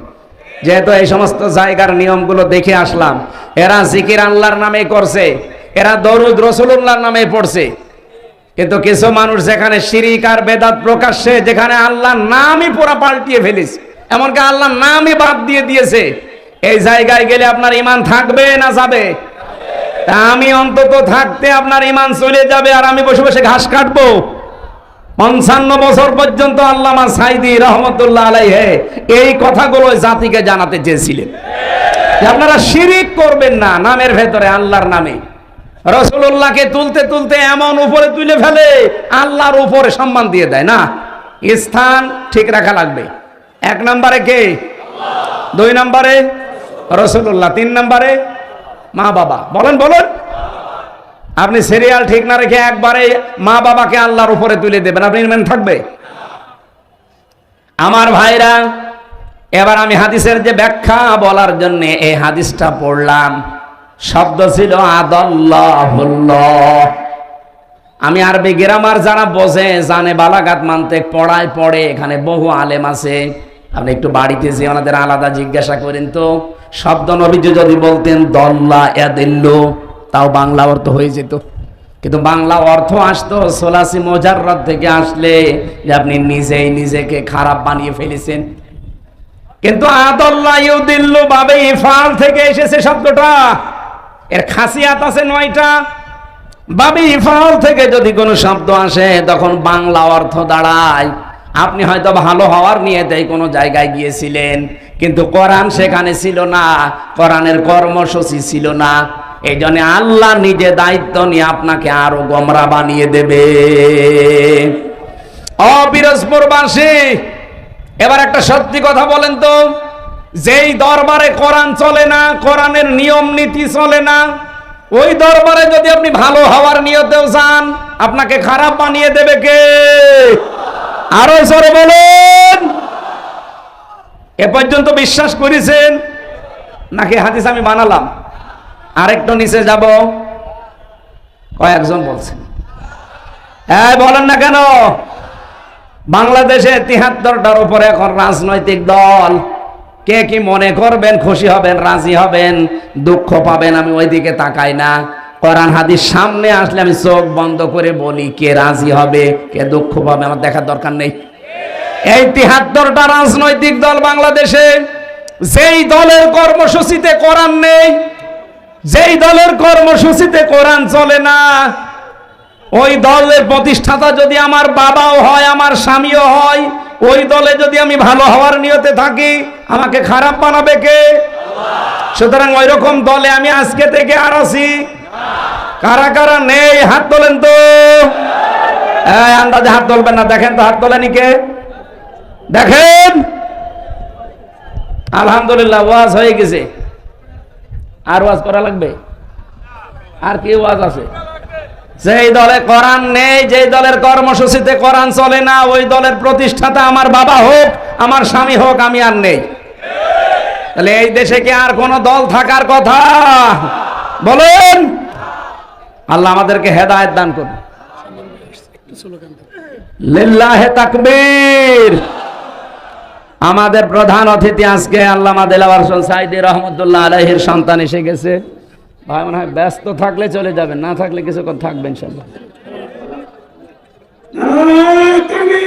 যেহেতু এই সমস্ত জায়গার নিয়মগুলো দেখে আসলাম, এরা জিকির আল্লাহর নামে করছে, এরা দরুদ রাসূলুল্লাহর নামে পড়ছে। কিন্তু কিছু মানুষ যেখানে শিরিক আর বেদাত প্রকাশ্যে, যেখানে আল্লাহর নামই পুরো পাল্টিয়ে ফেলিস, এমনকি আল্লাহর নামই বাদ দিয়ে দিয়েছে, এই জায়গায় গেলে আপনার ঈমান থাকবে না যাবে? আমি অন্তত থাকতে আপনার ঈমান চলে যাবে, আর আমি বসে বসে ঘাস কাটবো। 55 বছর পর্যন্ত আল্লামা সাইদি রহমতুল্লাহ আলাইহি এই কথাগুলো জাতিকে জানাতে চেয়েছিলেন যে আপনারা শিরিক করবেন না নামের ভেতরে, আল্লাহর নামে। রাসূলুল্লাহকে তুলতে তুলতে এমন উপরে তুলে ফেলে, আল্লাহর উপরে সম্মান দিয়ে দেয় না। স্থান ঠিক রাখা লাগবে। 1 নম্বরে কে? 2 নম্বরে রাসূলুল্লাহ, 3 নম্বরে মা বাবা। বলেন বলেন, আপনি সিরিয়াল ঠিক না রেখে একবারে মা বাবাকে আল্লাহর উপরে তুলে দেবেন, আপনি ঈমান থাকবে? আমার ভাইরা, এবার আমি হাদিসের যে ব্যাখ্যা বলার জন্য এই হাদিসটা পড়লাম, শব্দ ছিল আদাল্লাহুল্লাহ। আমি আরবি গ্রামার যারা বোঝে, জানে, বালাগাত মানতে পড়ায় পড়ে, এখানে বহু আলেম আছে। আপনি একটু বাড়িতে যে ওনাদের আলাদা জিজ্ঞাসা করেন তো, শব্দ নবীজি যদি বলতেন দল্লা ইয়াদিল্লু, তাও বাংলা অর্থ হয়ে যেত। কিন্তু বাংলা অর্থ আসতো সোলাসি মুজাররদ থেকে আসলে যে আপনি নিজেই নিজেকে খারাপ বানিয়ে ফেলেছেন। কিন্তু আদাল্লা ইউদিল্লু বাবে ইফাল থেকে এসেছে শব্দটা, এর খাসিয়াত আছে 9টা। বাবে ইফাল থেকে যদি কোনো শব্দ আসে, তখন বাংলা অর্থ দাঁড়ায় আপনি হয়তো ভালো হওয়ার নিয়েতেই কোনো জায়গায় গিয়েছিলেন, কিন্তু কোরআন সেখানে ছিল না, কোরআনের কর্মসূচি ছিল না। এই জন্য আল্লাহ নিজে দায়িত্ব নিয়ে আপনাকে আরো গোমরা বানিয়ে দেবে। পিরোজপুরবাসী, এবার একটা সত্যি কথা বলেন তো, যেই দরবারে কোরআন চলে না, কোরআনের নিয়ম নীতি চলে না, ওই দরবারে যদি আপনি ভালো হওয়ার নিয়তেও যান, আপনাকে খারাপ বানিয়ে দেবে কে? আরো জোরে বলেন। এ পর্যন্ত বিশ্বাস করেছেন নাকি হাদিস আমি বানালাম? আরেকটু নিচে যাব, কয়েকজন বলছেন, হ্যাঁ বলেন না কেন? বাংলাদেশে 73টার উপরে এখন রাজনৈতিক দল। কে কি মনে করবেন, খুশি হবেন, রাজি হবেন, দুঃখ পাবেন, আমি ওইদিকে তাকাই না। কোরআন হাদিস সামনে আসলে আমি চোখ বন্ধ করে বলি, কে রাজি হবে, কে দুঃখ পাবে, আমার দেখার দরকার নেই। এই 73টা রাজনৈতিক দল বাংলাদেশে, যেই দলের কর্মসূচিতে কোরআন নেই, যেই দলের কর্মসূচিতে কোরআন চলে না, ওই দলের প্রতিষ্ঠাতা যদি আমার বাবাও হয়, আমার স্বামীও হয়, ওই দলে যদি আমি ভালো হওয়ার নিয়তে থাকি, আমাকে খারাপ বানাবে কে? সুতরাং ওই রকম দলে আমি আজকে থেকে আর আছি। কারা কারা নেই হাত তোলেন তো। আন্দাজে হাত তুলবেন না, দেখেন তো হাত তোলেনি কে, দেখেন। আলহামদুলিল্লাহ, ওয়াজ হয়ে গেছে। আর ওয়াজ করা লাগবে? আর কি ওয়াজ আছে? যেই দলে কোরআন নেই, যেই দলের কর্মসূচিতে কোরআন চলে না, ওই দলের প্রতিষ্ঠাতা আমার বাবা হোক, আমার স্বামী হোক, আমি আর নেই। তাহলে এই দেশে কি আর কোন দল থাকার কথা? বলেন। আল্লাহ আমাদেরকে হেদায়েত দান করুন। লিল্লাহে তাকবীর। আমাদের প্রধান অতিথি আজকে আল্লামা দেলাওয়ার হোসেন সাইদি রহমতুল্লাহ আলাইহির সন্তান এসে গেছে। ভাই মনে হয় ব্যস্ত থাকলে চলে যাবেন, না থাকলে কিছুক্ষণ থাকবেন ইনশাআল্লাহ। থেকে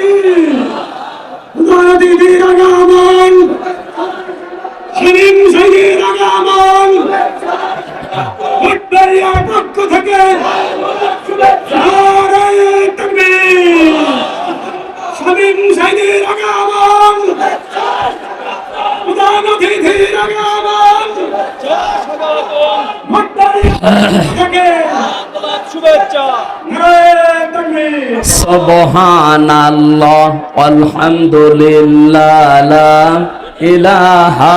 শুভেচ্ছা। সুবহানাল্লাহ আলহামদুলিল্লাহ লা ইলাহা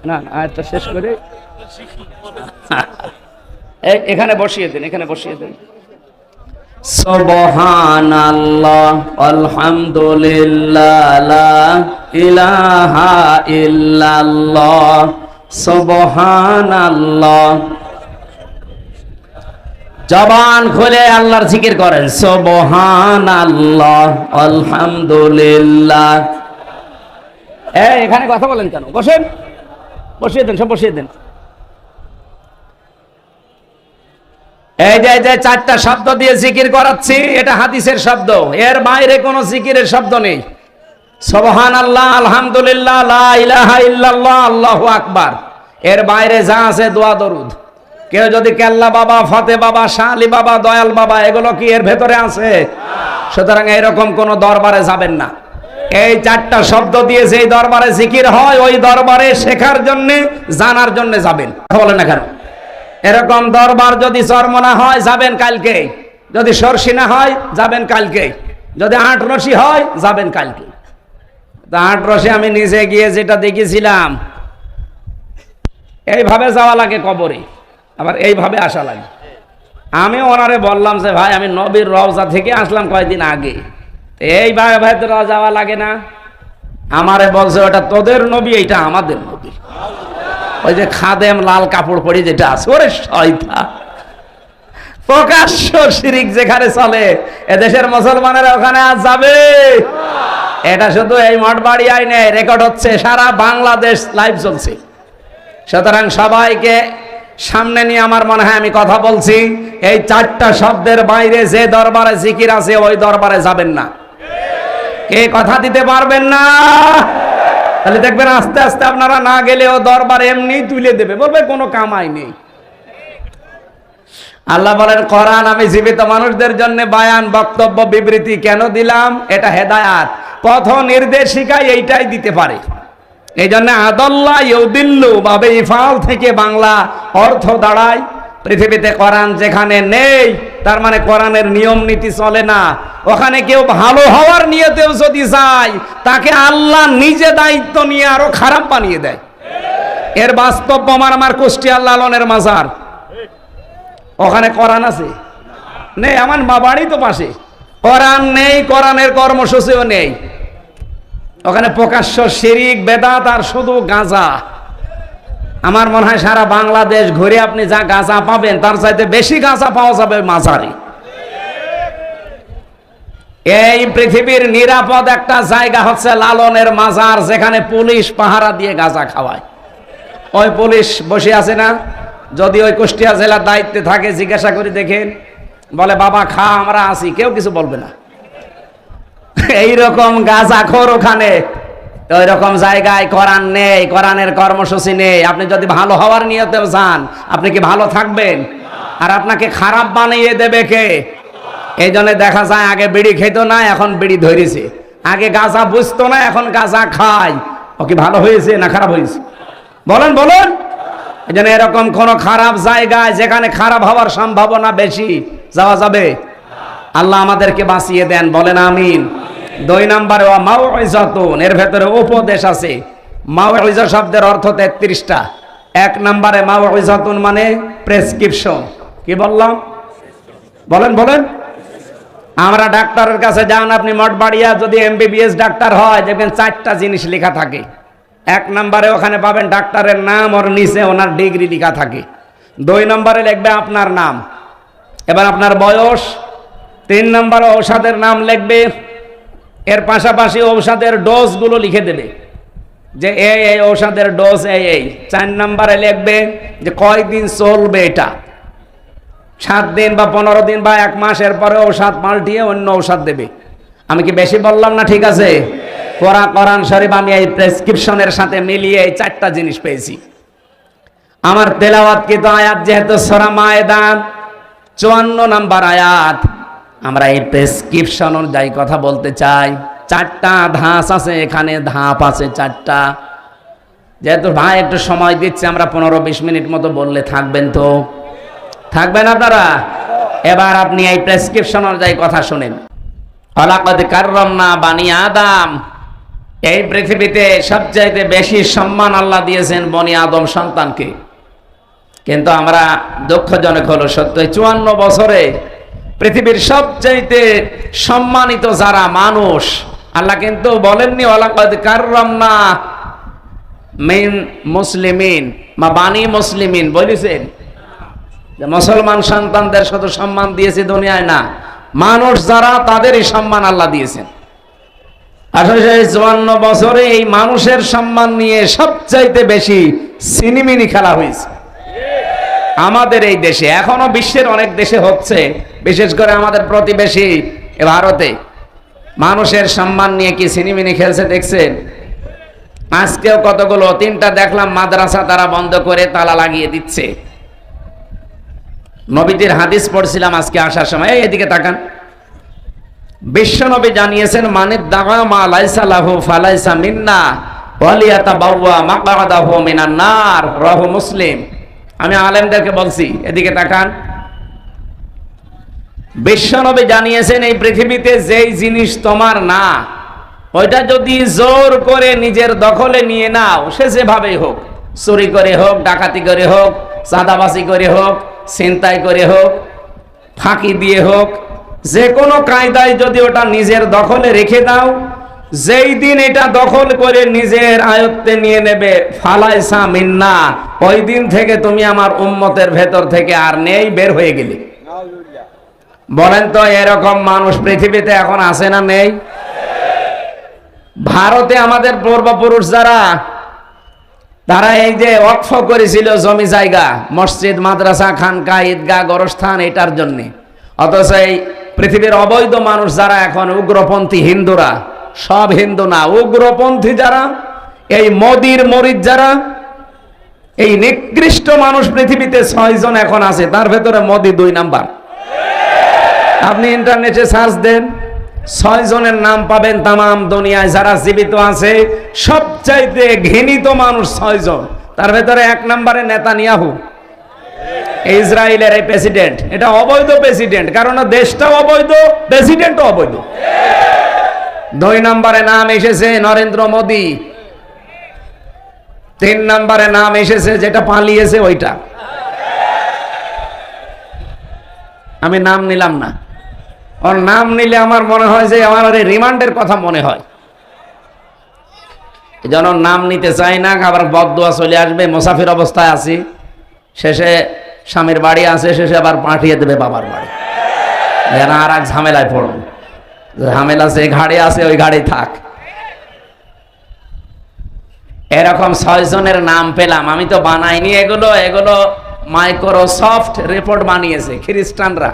না আয়াতটা শেষ করে এখানে বসিয়ে দেন, এখানে বসিয়ে দেন। সুবহানাল্লাহ আলহামদুলিল্লাহ লা ইলাহা ইল্লাল্লাহ সুবহানাল্লাহ। জবান খুলে আল্লাহর জিকির করেন, সুবহানাল্লাহ আলহামদুলিল্লাহ। এখানে কথা বলেন কেন? বসেন, বসিয়ে দেন, সব বসিয়ে দেন। এই যে চারটা শব্দ দিয়ে জিকির করাচ্ছি, এটা হাদিসের শব্দ, এর বাইরে কোনো জিকিরের শব্দ নেই। সুবহানাল্লাহ আলহামদুলিল্লাহ লা ইলাহা ইল্লাল্লাহ আল্লাহু আকবার, এর বাইরে যা আছে দোয়া দরুদ। কেউ যদি কেল্লা বাবা, ফতে বাবা, শালি বাবা, দয়াল বাবা, এগুলো কি এর ভেতরে আছে? সুতরাং এরকম কোন দরবারে যাবেন না। এই চারটা শব্দ দিয়ে যেই দরবারে জিকির হয়, ওই দরবারে শেখার জন্য, জানার জন্য যাবেন। বলেন না কেন? এরকম দরবার যদি চরমনা হয় যাবেন কালকে, যদি সরসিনা হয় যাবেন কালকে, যদি আটরশি হয় যাবেন কালকে। আটরশি আমি নিজে গিয়ে যেটা দেখেছিলাম, এইভাবে যাওয়া লাগে কবরে, আবার এইভাবে আসা লাগে। আমি ওনারে বললাম যে ভাই আমি নবীর রওজা থেকে আসলাম কয়েকদিন আগে, এইভাবে ভেতরে যাওয়া লাগে না? আমারে বলছে ওটা তোদের নবী, এইটা আমাদের নবী। ওই যে খাদেম লাল কাপড় পরে যেটা আছে, ওরে শয়তান, প্রকাশ্য শিরিক যেখানে চলে, এদেশের মুসলমানেরা ওখানে আজ যাবে? এটা শুধু এই মঠবাড়ি আইনে রেকর্ড হচ্ছে, সারা বাংলাদেশ লাইভ চলছে। সুতরাং সবাইকে সামনে নিয়ে আমার মনে হয় আমি কথা বলছি, এই চারটা শব্দের বাইরে যে দরবারে জিকির আছে ওই দরবারে যাবেন না। কে কথা দিতে পারবেন না? তাহলে দেখবেন আস্তে আস্তে আপনারা না গেলেও দরবার এমনি তুলে দেবে, বলবে কোনো কামাই নেই। আল্লাহ বলেন কোরআন আমি জীবিত মানুষদের জন্য বায়ান, বক্তব্য, বিবৃতি কেন দিলাম? এটা হেদায়াত, পথ নির্দেশিকায় এইটাই দিতে পারে। এই জন্য আদাল্লাহ ইউদিল্লু বাবে ইফাল থেকে বাংলা অর্থ দাঁড়ায়, পৃথিবীতে কোরআন যেখানে নেই তার মানে কোরআনের নিয়ম নীতি চলে না। ওখানে কেউ ভালো হওয়ার নিয়তেও যদি যায়, তাকে আল্লাহ নিজে দায়িত্ব নিয়ে আরো খারাপ বানিয়ে দেয়। এর বাস্তব প্রমাণ আমার কুষ্টিয়া লালনের মাজার, ওখানে কোরআন আছে নেই? আমার বাড়ি তো পাশে, কোরআন নেই, কোরআনের কর্মসূচিও নেই। ওখানে প্রকাশ্য শিরিক, বেদাত আর শুধু গাঁজা। আমার মনে হয় সারা বাংলাদেশ ঘুরে আপনি যা গাঁজা পাবেন তার চাইতে বেশি গাঁজা পাওয়া যাবে মাজারে। এই পৃথিবীর নিরাপদ একটা জায়গা হচ্ছে লালনের মাজার, যেখানে পুলিশ পাহারা দিয়ে গাঁজা খাওয়ায়। ওই পুলিশ বসে আছে না? যদি ওই কুষ্টিয়া জেলার দায়িত্বে থাকে জিজ্ঞাসা করে দেখেন, বলে বাবা খা, আমরা আছি, কেউ কিছু বলবে না। এইরকম গাঁজাখোর ওখানে। ওই রকম জায়গায় কোরআন নেই, কোরআনের কর্মসূচি নেই। আপনি যদি ভালো হওয়ার নিয়তেও যান, আপনি কি ভালো থাকবেন? আর আপনাকে খারাপ বানিয়ে দেবে কে? এই জন্য দেখা যায় আগে বিড়ি খেত না, এখন বিড়ি ধরেছে। আগে গাঁজা বুঝতো না, এখন গাঁজা খায়। ও কি ভালো হয়েছে না খারাপ হয়েছে? বলেন বলেন। এই জন্য এরকম কোন খারাপ জায়গায় যেখানে খারাপ হওয়ার সম্ভাবনা বেশি যাওয়া যাবে? আল্লাহ আমাদেরকে বাঁচিয়ে দেন, বলেন আমিন। 2 নম্বরে মাউইজাতুন, এর ভেতরে উপদেশ আছে। মাউইজা শব্দের অর্থ 33টা। 1 নম্বরে মাউইজাতুন মানে প্রেসক্রিপশন। কি বললাম? বলেন বলেন। আমরা ডাক্তারের কাছে যান, আপনি মঠবাড়িয়া যদি MBBS ডাক্তার হয়, দেখবেন 4টা জিনিস লেখা থাকে। 1 নম্বরে ওখানে পাবেন ডাক্তারের নাম, ওর নিচে ওনার ডিগ্রি লেখা থাকে। 2 নম্বরে লিখবে আপনার নাম, এবার আপনার বয়স। 3 নম্বরে ঔষধের নাম লিখবে, এর পাশাপাশি ঔষধের ডোজগুলো লিখে দেবে যে এই ঔষধের ডোজ এই। 4 নম্বরে লিখবে যে কয়দিন চলবে এটা, 7 দিন বা 15 দিন বা 1 মাস, এরপরে ঔষধ পাল্টিয়ে অন্য ঔষধ দেবে। আমি কি বেশি বললাম না? ঠিক আছে। কোরআন শরীফ আমি এই প্রেসক্রিপশনের সাথে মিলিয়ে এই 4টা জিনিস পেয়েছি। আমার তেলাওয়াতকৃত আয়াত যেহেতু সূরা মায়েদা 54 নম্বর আয়াত, আমরা এই প্রেসক্রিপশন অনুযায়ী কথা বলতে চাই। 4টা ধাপ আছে এখানে, ধাপ আছে 4টা। যেহেতু ভাই একটু সময় দিচ্ছে, আমরা 15-20 মিনিট মতো বললে থাকবেন তো? থাকবেন আপনারা? এবার আপনি এই প্রেসক্রিপশন অনুযায়ী কথা শুনেন। ওয়ালাকাদ কাররামনা বানি আদম, এই পৃথিবীতে সবচাইতে বেশি সম্মান আল্লাহ দিয়েছেন বনি আদম সন্তানকে। কিন্তু আমরা দুঃখজনক হলো সত্য, 54 বছরে পৃথিবীর সবচাইতে সম্মানিত যারা মানুষ, আল্লাহ কিন্তু বলেননি ওয়ালাকাদ কাররামনা মিন মুসলিমিন বা বানি মুসলিমিন, বলেছেন যে মুসলমান সন্তানদের শুধু সম্মান দিয়েছে দুনিয়ায় না, মানুষ যারা তাদেরই সম্মান আল্লাহ দিয়েছেন। আসলে 54 বছরে এই মানুষের সম্মান নিয়ে সবচাইতে বেশি সিনেমিনি খেলা হয়েছে আমাদের এই দেশে। এখনো বিশ্বের অনেক দেশে হচ্ছে, বিশেষ করে আমাদের প্রতিবেশী ভারতে মানুষের সম্মান নিয়ে কি সিনেমিনি খেলছে দেখছেন? আজকেও কতগুলো, 3টা দেখলাম মাদ্রাসা তারা বন্ধ করে তালা লাগিয়ে দিচ্ছে। নবীজির হাদিস পড়ছিলাম আজকে আসার সময়, এদিকে তাকান। বিশ্বনবী জানিয়েছেন মানিদ দাওয়া মা লাইসা লাহু ফালাইসা মিন্না ওয়ালিয়াতাবাওয়া মাকআদাহু মিনান নার, রাহু মুসলিম। আমি আলেমদেরকে বলছি, এদিকে তাকান। বিশ্বনবী জানিয়েছেন এই পৃথিবীতে যেই জিনিস তোমার না, ওইটা যদি জোর করে নিজের দখলে নিয়ে নাও, সে যেভাবেই হোক, চুরি করে হোক, ডাকাতি করে হোক, চাঁদাবাজি করে হোক, ছিনতাই করে হোক, ফাঁকি দিয়ে হোক, যে কোনো কায়দায় যদি ওটা নিজের দখলে রেখে দাও, যেই দিন এটা দখল করে নিজের আয়ত্তে নিয়ে নেবে ফালাইসা মিন্না, ওই দিন থেকে তুমি আমার উম্মতের ভেতর থেকে আর নেই, বের হয়ে গেলে। বলেন তো এরকম মানুষ পৃথিবীতে এখন আছে না নেই? ভারতে আমাদের পূর্বপুরুষ যারা, তারা এই যে ওয়াকফ করেছিল জমি জায়গা, মসজিদ, মাদ্রাসা, খানকা, ঈদগাহ, গোরস্থান, এটার জন্য। অথচ এই পৃথিবীর অবৈধ মানুষ যারা এখন উগ্রপন্থী হিন্দুরা, সব হিন্দু না, উগ্রপন্থী যারা, এই মোদির মরিদ যারা, এই নিকৃষ্ট মানুষ পৃথিবীতে 6 জন এখন আছে, তার ভেতরে মোদি 2 নাম্বার। আপনি ইন্টারনেটে সার্চ দেন, 6 জনের নাম পাবেন তামাম দুনিয়ায় যারা জীবিত আছে। সবচাইতে ঘৃণিত মানুষ 6 জন, তার ভেতরে 1 নম্বরে নেতানিয়াহু, ইসরায়েলের এই প্রেসিডেন্ট। এটা অবৈধ প্রেসিডেন্ট, কারণ দেশটাও অবৈধ, প্রেসিডেন্টও অবৈধ। 2 নম্বরে নাম এসেছে নরেন্দ্র মোদি। 3 নম্বরে নাম এসেছে যেটা পালিয়েছে ওইটা, আমি নাম নিলাম না, ওর নাম নিলে আমার মনে হয় যে আমার রিমান্ডের কথা মনে হয়, যেন নাম নিতে চাই না, আবার বদদুয়া চলে আসবে। মুসাফির অবস্থায় আছি, শেষে স্বামীর বাড়ি আছে, শেষে আবার পাঠিয়ে দেবে বাবার বাড়ি, যেন আর এক ঝামেলায় পড়ব। ঝামেলা যে ঘাড়ে আছে ওই ঘাড়ে থাক। এরকম 6 জনের নাম পেলাম, আমি তো বানাইনি এগুলো, এগুলো মাইক্রোসফট রিপোর্ট বানিয়েছে খ্রিস্টানরা,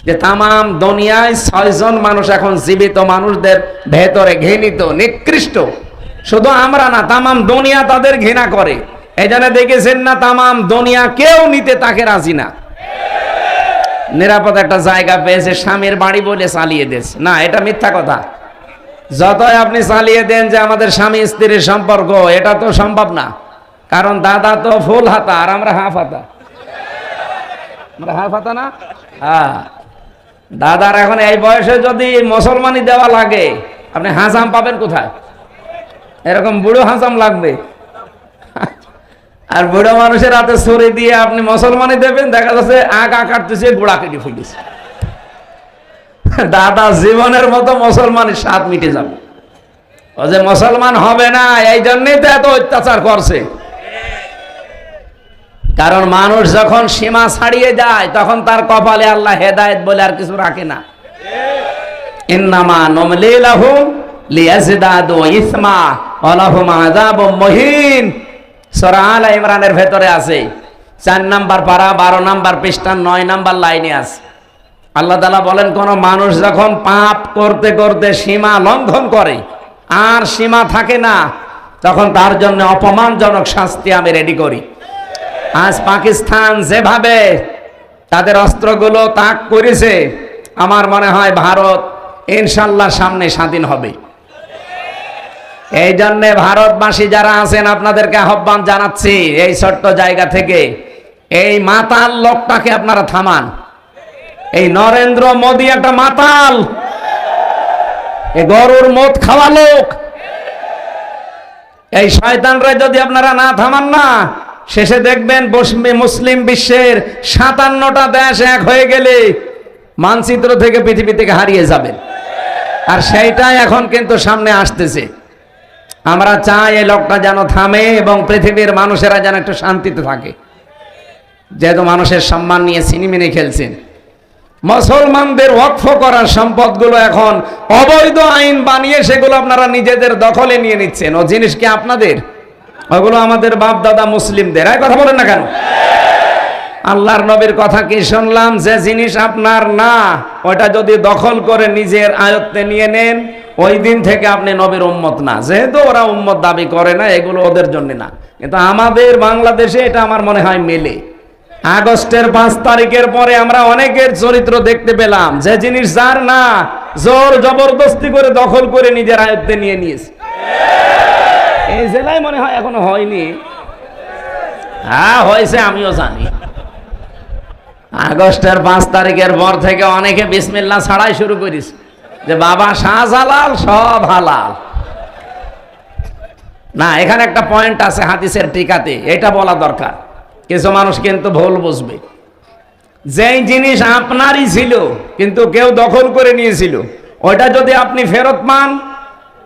যে তামাম দুনিয়ায় 6 জন মানুষ এখন জীবিত মানুষদের ভেতরে ঘৃণিত, নিকৃষ্ট। শুধু আমরা না, তামাম দুনিয়া তাদের ঘৃণা করে। এই জন্য দেখেছেন না, তামাম দুনিয়া কেউ নিতে তাকে রাজি না। নিরাপদ একটা জায়গা পেয়েছে, স্বামীর বাড়ি বলে চালিয়ে দিয়েছে। না, এটা মিথ্যা কথা। যতই আপনি চালিয়ে দেন যে আমাদের স্বামী স্ত্রীর সম্পর্ক, এটা তো সম্ভব না, কারণ দাদা তো ফুল হাতা আর আমরা হাফ হাতা। আমরা হাফ হাতা না? হ্যাঁ, দাদার এখন এই বয়সে যদি মুসলমানি দেওয়া লাগে, আপনি হাসাম পাবেন কোথায়? এরকম বুড়ো হাসাম লাগবে। আর বুড়ো মানুষের হাতে ছুরি দিয়ে আপনি মুসলমানি দেবেন, দেখা যাচ্ছে আগা কাটতেছে, গোড়া কেটে ফেলেছে। দাদা জীবনের মতো মুসলমানের স্বাদ মিটে যাবে। ও যে মুসলমান হবে না, এই জন্যই তো এত অত্যাচার করছে। কারণ মানুষ যখন সীমা ছাড়িয়ে যায়, তখন তার কপালে আল্লাহ হেদায়েত বলে আর কিছু রাখে না। ইন্নামা নুমলি লাহুম লিয়াজদাদু ইসমা ওয়া লাহুম আযাবুম মুহিন। সূরা আলে ইমরানের ভেতরে আছে, 4 নাম্বার পারা, 12 নাম্বার পৃষ্ঠা, 9 নাম্বার লাইনে আছে। আল্লাহ তাআলা বলেন, কোন মানুষ যখন পাপ করতে করতে সীমা লঙ্ঘন করে আর সীমা থাকে না, তখন তার জন্য অপমানজনক শাস্তি আমি রেডি করি। আজ পাকিস্তান যেভাবে তাদের অস্ত্রগুলো ত্যাগ করেছে, আমার মনে হয় ভারত ইনশাল্লাহ সামনে স্বাধীন হবে। এই জন্য ভারতবাসী যারা আছেন আপনাদেরকে আহ্বান জানাচ্ছি, এই ছোট্ট জায়গা থেকে এই মাতাল লোকটাকে আপনারা থামান। এই নরেন্দ্র মোদী একটা মাতাল, এই গরুর মদ খাওয়া লোক। এই শয়তানরা যদি আপনারা না থামান না, শেষে দেখবেন মুসলিম বিশ্বের 57টা দেশ এক হয়ে গেলে মানচিত্র থেকে পৃথিবী থেকে হারিয়ে যাবেন। আর সেইটাই এখন কিন্তু সামনে আসতেছে। আমরা চাই এই লোকটা যেন থামে এবং পৃথিবীর মানুষেরা যেন একটু শান্তিতে থাকে। যেহেতু মানুষের সম্মান নিয়ে সিনেমিনে খেলছেন, মুসলমানদের ওয়াকফ করার সম্পদগুলো এখন অবৈধ আইন বানিয়ে সেগুলো আপনারা নিজেদের দখলে নিয়ে নিচ্ছেন। ও জিনিস কি আপনাদের? ওগুলো আমাদের বাপ দাদা মুসলিমদের। এই কথা বলেন না কেন? আল্লাহর নবীর কথা কি শুনলাম, যে জিনিস আপনার না ওটা যদি দখল করে নিজের আয়ত্তে নিয়ে নেন, ওই দিন থেকে আপনি নবীর উম্মত না। যেহেতু ওরা উম্মত দাবি করে না, এগুলো ওদের জন্য না। কিন্তু আমাদের বাংলাদেশে এটা আমার মনে হয় মেলে। আগস্টের 5 তারিখের পরে আমরা অনেকের চরিত্র দেখতে পেলাম, যে জিনিস যার না জোর জবরদস্তি করে দখল করে নিজের আয়ত্তে নিয়ে নিয়েছে। এই জেলায় মনে হয় এখনো হয়নি। হ্যাঁ হয়েছে, আমিও জানি। আগস্টের 5 তারিখের পর থেকে অনেকে বিসমিল্লাহ ছাড়াই শুরু করিস, যে বাবা শাহজালাল সব হালাল। না, এখানে একটা পয়েন্ট আছে হাদিসের টিকাতে, এটা বলা দরকার। কিছু মানুষ কিন্তু ভুল বুঝবে। যেই জিনিস আপনারই ছিল কিন্তু কেউ দখল করে নিয়েছিল, ওইটা যদি আপনি ফেরত পান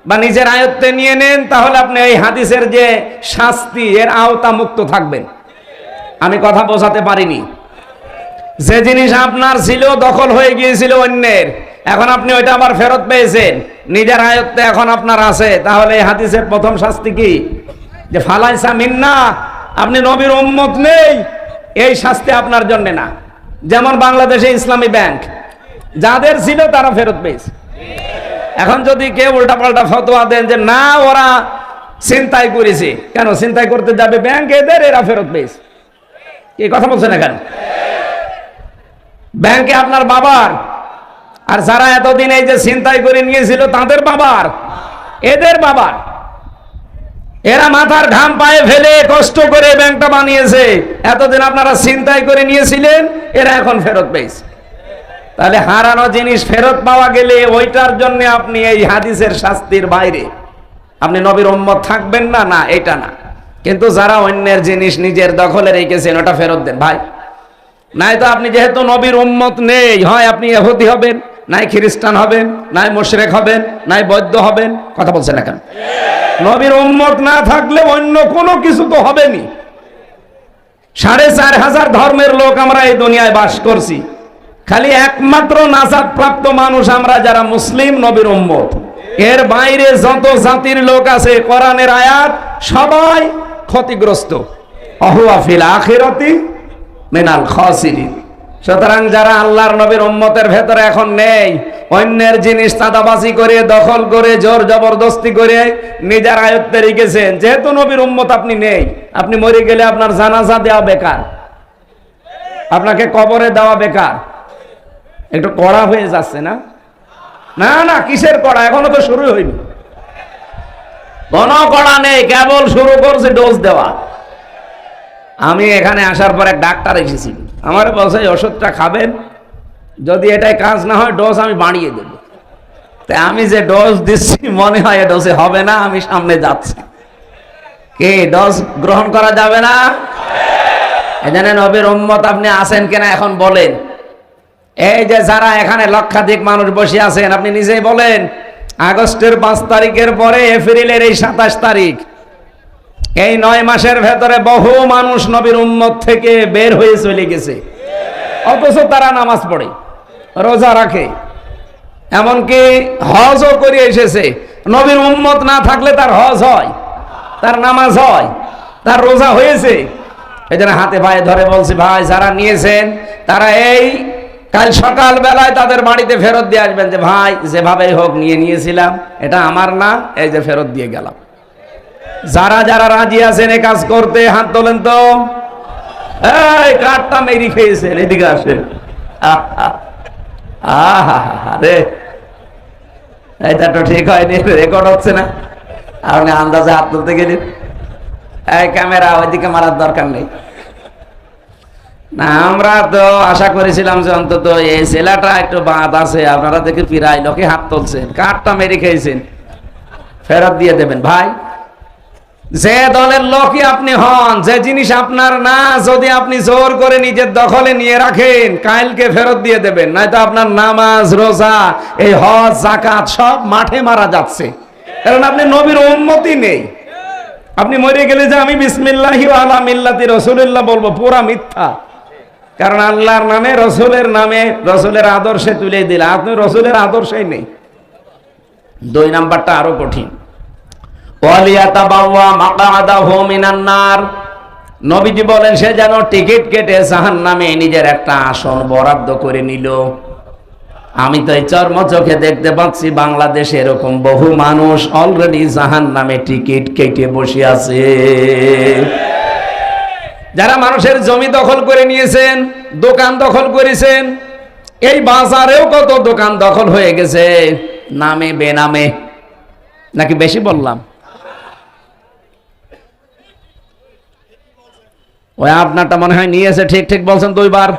বা নিজের আয়ত্তে নিয়ে নেন, তাহলে আপনি এই হাদিসের যে শাস্তি এর আওতা মুক্ত থাকবেন। আমি কথা বোঝাতে পারিনি। যে জিনিস আপনার ছিল, দখল হয়ে গিয়েছিল অন্যের, এখন আপনি ওইটা আবার ফেরত পেয়েছেন, নিজের আয়ত্তে এখন আপনার আছে, তাহলে এই হাদিসের প্রথম শাস্তি কি? যে ফালাইসা মিন্না, আপনি নবীর উম্মত নেই, এই শাস্তি আপনার জন্য না। যেমন বাংলাদেশে ইসলামী ব্যাংক যাদের ছিল তারা ফেরত পেয়েছে। এখন যদি কেউ উল্টাপাল্টা ফতোয়া দেন যে না ওরা ছিনতাই করেছে, কেন ছিনতাই করতে যাবে ব্যাংক এদের, এরা ফেরত পেয়েছে, এই কথা বলছেন না কেন? ব্যাংকে আপনার বাবার, আর যারা এতদিন এই যে ছিনতাই করে নিয়েছিল তাদের বাবার, এদের বাবার। এরা মাথার ঘাম পায়ে ফেলে কষ্ট করে ব্যাংকটা বানিয়েছে, এতদিন আপনারা ছিনতাই করে নিয়েছিলেন, এরা এখন ফেরত পেয়েছে। তাহলে হারানো জিনিস ফেরত পাওয়া গেলে ওইটার জন্য আপনি এই হাদিসের শাস্তির বাইরে আপনি নবীর উম্মত থাকবেন না, না এটা না। কিন্তু যারা অন্যের জিনিস নিজের দখলে রেখেছেন ওটা ফেরত দেন ভাই। নাই তো আপনি যেহেতু নবীর উম্মত নেই, হয় আপনি ইহুদি হবেন, নাই খ্রিস্টান হবেন, নাই মুশরিক হবেন, নাই বৌদ্ধ হবেন। কথা বলছেন না কেন? নবীর উম্মত না থাকলে অন্য কোনো কিছু তো হবেনি। 4,500 ধর্মের লোক আমরা এই দুনিয়ায় বাস করছি, খালি একমাত্র নাজাত প্রাপ্ত মানুষ আমরা যারা মুসলিম, নবীর উম্মত। এর বাইরে যত জাতির লোক আছে, কোরআনের আয়াত, সবাই ক্ষতিগ্রস্ত। অহুয়া ফিল আখিরাতি মিনাল খাসিরিন। সুতরাং যারা আল্লাহর নবীর উম্মতের ভেতরে এখন নেই, অন্যের জিনিস চাঁদাবাজি করে, দখল করে, জোর জবরদস্তি করে নিজের আয়ত্তে রেখেছেন, যেহেতু নবীর উম্মত আপনি নেই, আপনি মরে গেলে আপনার জানাজা দেওয়া বেকার, আপনাকে কবরে দেওয়া বেকার। একটু কড়া হয়ে যাচ্ছে না? না না, কিসের কড়া? এখনো তো শুরু হয়নি। কোনো কড়া নেই, কেবল শুরু করছে ডোজ দেওয়া। আমি এখানে আসার পর এক ডাক্তার এসেছি, আমার বলছে ওষুধটা খাবেন, যদি এটাই কাজ না হয় ডোজ আমি বাড়িয়ে দেব। তাই আমি যে ডোজ দিচ্ছি মনে হয় এ ডোজে হবে না, আমি সামনে যাচ্ছি। কে ডোজ গ্রহণ করা যাবে না? এখানে নবীর উম্মত আপনি আছেন কিনা এখন বলেন। এই যে যারা এখানে লক্ষাধিক মানুষ বসে আছেন, আপনি নিজেই বলেন, আগস্টের 5 তারিখের পরে এপ্রিলের এই 27 তারিখ, এই 9 মাসের ভেতরে বহু মানুষ নবীর উম্মত থেকে বের হয়ে চলে গেছে, অথচ তারা নামাজ পড়ে, রোজা রাখে, এমনকি হজও করে এসেছে। নবীর উম্মত না থাকলে তার হজ হয়, তার নামাজ হয়, তার রোজা হয়েছে। এই জন্য হাতে পায়ে ধরে বলছি, ভাই যারা নিয়েছেন তারা এই কাল সকাল বেলায় তাদের বাড়িতে ফেরত দিয়ে আসবেন, যে ভাই যেভাবেই হোক নিয়েছিলাম, এটা আমার না, এই যে ফেরত দিয়ে গেলাম। যারা যারা রাজি আছেন এ কাজ করতে হাত তোলেন তো। এই কাঠটা মেরি খেয়েছেন, এদিকে আসেন। আরে এটা তো ঠিক হয়নি, রেকর্ড হচ্ছে না। আপনি আন্দাজে হাত তুলতে গেলেন, এই ক্যামেরা ওইদিকে মারার দরকার নেই। না, আমরা তো আশা করেছিলাম যে অন্তত এই ছেলেটা একটু বাদ আছে, আপনারা দেখে প্রায় লোকে হাত তুলছেন, কাঠটা মেরে খেয়েছেন, ফেরত দিয়ে দেবেন। ভাই, যে দলের লোকই আপনি হন, যে জিনিস আপনার না, যদি আপনি জোর করে নিজের দখলে নিয়ে রাখেন, কালকে ফেরত দিয়ে দেবেন, নয়তো আপনার নামাজ, রোজা, এই হজ, যাকাত সব মাঠে মারা যাচ্ছে। কারণ আপনি নবীর উম্মতি নেই। আপনি মরে গেলে যে আমি বিসমিল্লাহি ওয়া আলা মিল্লাতি রাসূলিল্লাহ বলবো, পুরা মিথ্যা। কারণ আল্লাহর নামে, রসুলের নামে, রসুলের আদর্শে তুলে দিলে আপনি রসুলের আদর্শই নেই। 2 নাম্বারটা আরো কঠিন। ওয়ালিয়াতাবাওয়া মাকআদাহু মিনান নার, নবীজি বলেন সে যেন টিকিট কেটে জাহান্নামে নিজের একটা আসন বরাদ্দ করে নিল। আমি তো এই চর্ম চোখে দেখতে পাচ্ছি বাংলাদেশে এরকম বহু মানুষ অলরেডি জাহান্নামে টিকিট কেটে বসে আছে। যারা মানুষের জমি দখল করে নিয়েছেন, দোকান দখল করেছেন, এই বাজারেও কত দোকান দখল হয়ে গেছে নামে বেনামে। নাকি বেশি বললাম? ওই আপনারটা মনে হয় নিয়েছে, ঠিক ঠিক বলছেন 2 বার।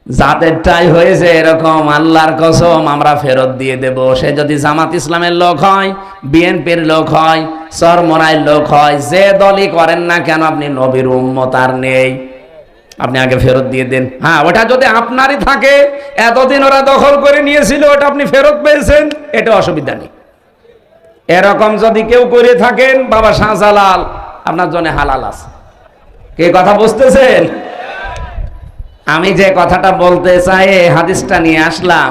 যাদেরটাই হয়েছে এরকম, আল্লাহর কসম আমরা ফেরত দিয়ে দেব। সে যদি জামাত ইসলামের লোক হয়, বিএনপির লোক হয়, চরমোনাইর লোক হয়, যে দলই করেন না কেন, আপনি নবীর উম্মত আর নেই, আপনি আগে ফেরত দিয়ে দেন। হ্যাঁ, ওটা যদি আপনারই থাকে, এতদিন ওরা দখল করে নিয়েছিল, ওটা আপনি ফেরত পেয়েছেন, এটা অসুবিধা নেই। এরকম যদি কেউ করে থাকেন, বাবা শাহজালাল আপনার জন্য হালাল আছে। কে কথা বুঝতেছেন? আমি যে কথাটা বলতে চাই, হাদিসটা নিয়ে আসলাম।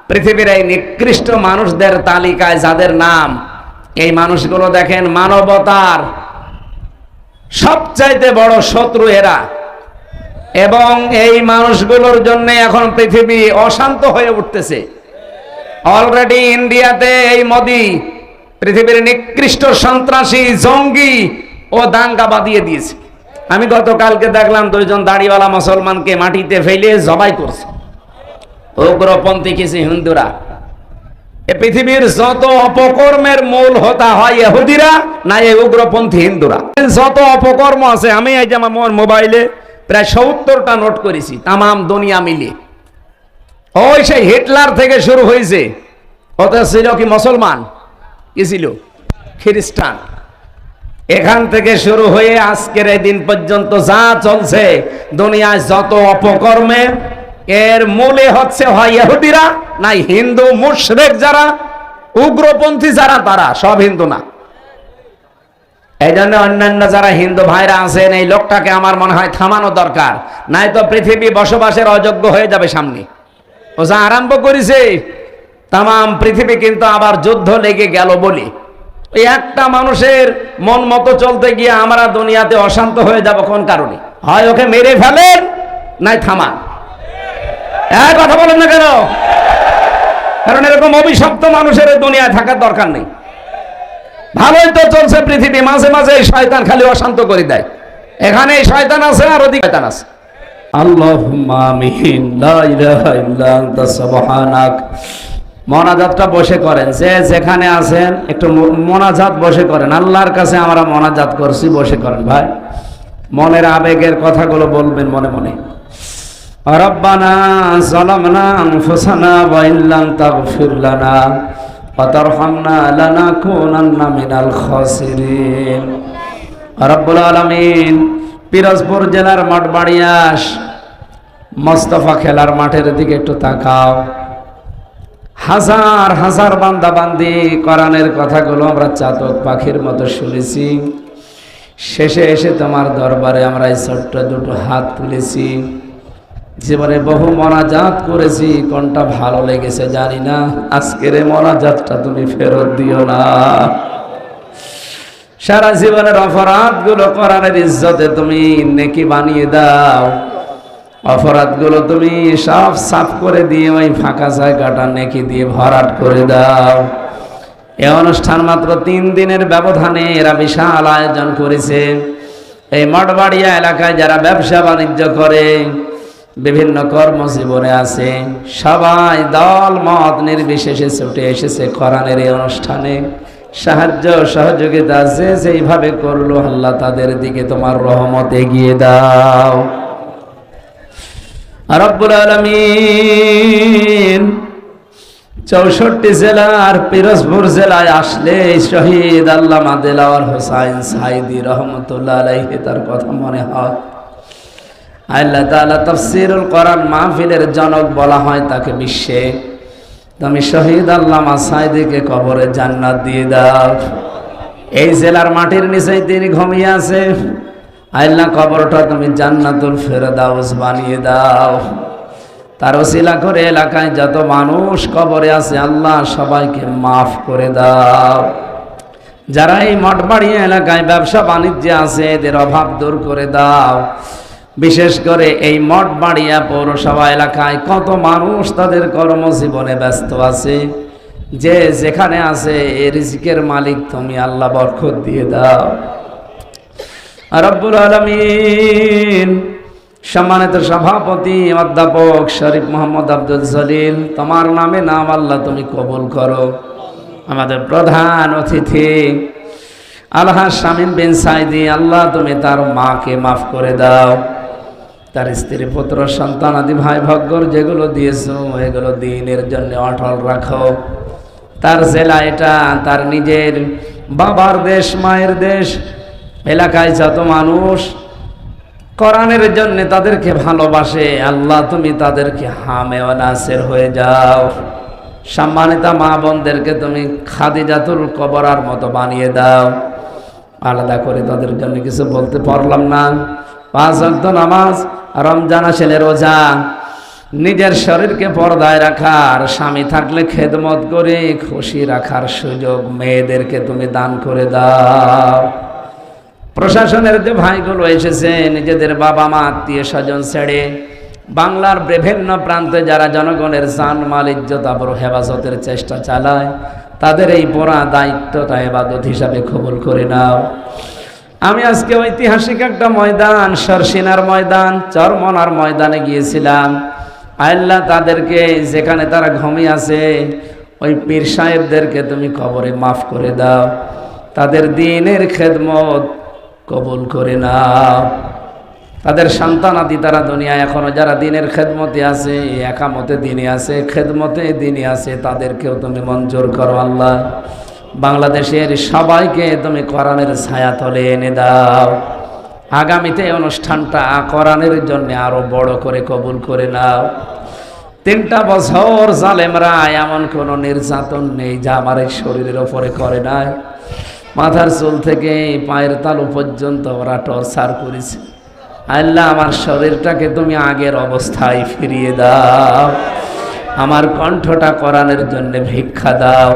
পৃথিবীর এই নিকৃষ্ট মানুষদের তালিকায় যাদের নাম, এই মানুষগুলো দেখেন মানবতার সবচাইতে বড় শত্রু এরা। এবং এই মানুষগুলোর জন্য এখন পৃথিবী অশান্ত হয়ে উঠতেছে। অলরেডি ইন্ডিয়াতে এই মোদি পৃথিবীর নিকৃষ্ট সন্ত্রাসী, জঙ্গি ও দাঙ্গা বাঁধিয়ে দিয়েছে। আমি গতকালকে দেখলাম 2 জন দাড়িওয়ালা মুসলমানকে মাটিতে ফেলে জবাই করছে উগ্রপন্থী কিছু হিন্দুরা। এ পৃথিবীর যত অপকর্মের মূল হতা হয় ইহুদিরা, না এই উগ্রপন্থী হিন্দুরা। যত অপকর্ম আছে, আমি এই যে আমার মোবাইলে প্রায় 70টা নোট করেছি, তামাম দুনিয়া মিলিয়ে। ওই সেই হিটলার থেকে শুরু হয়েছে, ওটা ছিল কি মুসলমান, কি ছিল খ্রিস্টান। এখান থেকে শুরু হয়ে আজকের এই দিন পর্যন্ত যা চলছে দুনিয়ায় যত অপকর্মে, এর মূলে হচ্ছে হয় ইহুদিরা, নাই হিন্দু মুশরিক যারা, উগ্রপন্থী যারা, তারা সব হিন্দু না। এই জন্য অন্যান্য যারা হিন্দু ভাইরা আছেন, এই লোকটাকে আমার মনে হয় থামানো দরকার, নাই তো পৃথিবী বসবাসের অযোগ্য হয়ে যাবে সামনে। ও যা আরম্ভ করেছে, তাম পৃথিবী কিন্তু আবার যুদ্ধ লেগে গেল বলে। এই একটা মানুষের মন মতো চলতে গিয়ে আমরা দুনিয়াতে অশান্ত হয়ে যাব। কোন কারণে? হয় ওকে মেরে ফেলেন, নাই থামান। কথা বলেন না কেন? কারণ এরকম অভিশপ্ত মানুষের দুনিয়ায় থাকার দরকার নেই। ভালোই তো চলছে পৃথিবী, মাঝে মাঝে এই শয়তান খালি অশান্ত করে দেয়। এখানে এই শয়তান আছে, আর ওদিকে শয়তান আছে। আল্লাহুম্মা আমিন। লা ইলাহা ইল্লা আনতা সুবহানাক। মোনাজাতটা বসে করেন, যে যেখানে আছেন একটু মোনাজাত বসে করেন। আল্লাহর কাছে আমরা মোনাজাত করছি, বসে করেন ভাই। মনের আবেগের কথাগুলো বলবেন মনে মনে। রব্বানা যালামনা আনফুসানা ওয়া ইল্লাম তাগফির লানা ওয়া তারহামনা লানাকুনান্না মিনাল খাসিরিন। রব্বুল আলামিন, পিরোজপুর জেলার মঠবাড়িয়াস মোস্তফা খেলার মাঠের দিকে একটু তাকাও। হাজার হাজার বান্দা বান্দি কোরআনের কথাগুলো আমরা চাতক পাখির মতো শুনেছি। শেষে এসে তোমার দরবারে আমরা এই ছোট্ট 2টো হাত তুলেছি। জীবনে বহু মোনাজাত করেছি, কোনটা ভালো লেগেছে জানি না। আজকের এই মোনাজাতটা তুমি ফেরত দিও না। সারা জীবনের অপরাধগুলো কোরআনের ইজ্জতে তুমি নেকি বানিয়ে দাও। অপরাধগুলো তুমি সব সাফ করে দিয়ে ওই ফাঁকা জায়গাটা নেকি দিয়ে ভরাট করে দাও। এই অনুষ্ঠান মাত্র 3 দিনের ব্যবধানে এরা বিশাল আয়োজন করেছে। এই মঠবাড়িয়া এলাকায় যারা ব্যবসা বাণিজ্য করে, বিভিন্ন কর্মজীবনে আছে, সবাই দল মত নির্বিশেষে ছুটে এসেছে কোরআনের এই অনুষ্ঠানে। সাহায্য সহযোগিতা আছে, যেইভাবে করলো আল্লাহ তাদের দিকে তোমার রহমত এগিয়ে দাও রব্বুল আলামিন। 64 জেলার পিরোজপুর জেলায় আসলে শহীদ আল্লামা দেলাওয়ার হোসাইন সাইদি রহমতুল্লাহ আলাইহি তার কথা মনে হয়। আল্লাহ তাআলা তাফসীরুল কোরআন মাহফিলের জনক বলা হয় তাকে বিশ্বে। তুমি শহীদ আল্লামা সাইদিকে কবরে জান্নাত দিয়ে দাও। এই জেলার মাটির নিচেই তিনি ঘুমিয়ে আছে, আল্লাহ কবরটা তুমি জান্নাতুল ফেরদাউস বানিয়ে দাও। তার ওসিলা করে এলাকায় যত মানুষ কবরে আছে আল্লাহ সবাইকে মাফ করে দাও। যারা এই মঠবাড়িয়া এলাকায় ব্যবসা বাণিজ্যে আছে এদের অভাব দূর করে দাও। বিশেষ করে এই মঠবাড়িয়া পৌরসভা এলাকায় কত মানুষ তাদের কর্মজীবনে ব্যস্ত আছে, যে যেখানে আছে এ রিজিকের মালিক তুমি আল্লাহ বরকত দিয়ে দাও রব্বুল আলামিন। সম্মানিত সভাপতি অধ্যাপক শরীফ মোহাম্মদ আব্দুল জলিল, তোমার নামে নাম আল্লাহ তুমি কবুল করো। আমাদের প্রধান অতিথি আলহাজ শামীম বিন সাইদি, আল্লাহ তুমি তার মাকে মাফ করে দাও। তার স্ত্রী পুত্র সন্তান আদি ভাই ভগ্গর যেগুলো দিয়েছো এগুলো দিনের জন্য অটল রাখো। তার জেলা এটা, তার নিজের বাবার দেশ, মায়ের দেশ, এলাকায় যত মানুষ কোরআনের জন্য তাদেরকে ভালোবাসে আল্লাহ তুমি তাদেরকে হামে ও নাসির হয়ে যাও। সম্মানিত মা বোনদেরকে তুমি খাদিজাতুল কুবরার মতো বানিয়ে দাও। আলাদা করে তাদের জন্য কিছু বলতে পারলাম না। 5 ওয়াক্ত নামাজ, রমজান আসলে রোজা, নিজের শরীরকে পর্দায় রাখার, স্বামী থাকলে খেদমত করে খুশি রাখার সুযোগ মেয়েদেরকে তুমি দান করে দাও। প্রশাসনের যে ভাইগুলো এসেছে নিজেদের বাবা মা আত্মীয় স্বজন ছেড়ে বাংলার বিভিন্ন প্রান্তে যারা জনগণের জান মাল ইজ্জত আবরু হেফাজতের চেষ্টা চালায়, তাদের এই পুরা দায়িত্বটা ইবাদত হিসাবে কবুল করে নাও। আমি আজকে ঐতিহাসিক একটা ময়দান, সরসিনার ময়দান, চরমনার ময়দানে গিয়েছিলাম। আল্লাহ তাদেরকে যেখানে তারা ঘুমিয়ে আছে ওই পীর সাহেবদেরকে তুমি কবরে মাফ করে দাও, তাদের দ্বীনের খেদমত কবুল করে নাও। তাদের সন্তানাদি তারা দুনিয়ায় এখনো যারা দ্বীনের খেদমতে আছে, একামতে দ্বীনে আছে, খেদমতে দ্বীনে আছে, তাদেরকেও তুমি মঞ্জুর করো আল্লাহ। বাংলাদেশের সবাইকে তুমি কোরআনের ছায়াতলে এনে দাও। আগামীতে অনুষ্ঠানটা কোরআনের জন্য আরো বড় করে কবুল করে নাও। 3টা বছর জালেমরা এমন কোনো নির্যাতন নেই যা আমার এই শরীরের ওপরে করে নাই। মাথার চুল থেকে পায়ের তালু পর্যন্ত ওরা টর্চার করেছে। আল্লাহ আমার শরীরটাকে তুমি আগের অবস্থায় ফিরিয়ে দাও। আমার কণ্ঠটা কোরআনের জন্য ভিক্ষা দাও।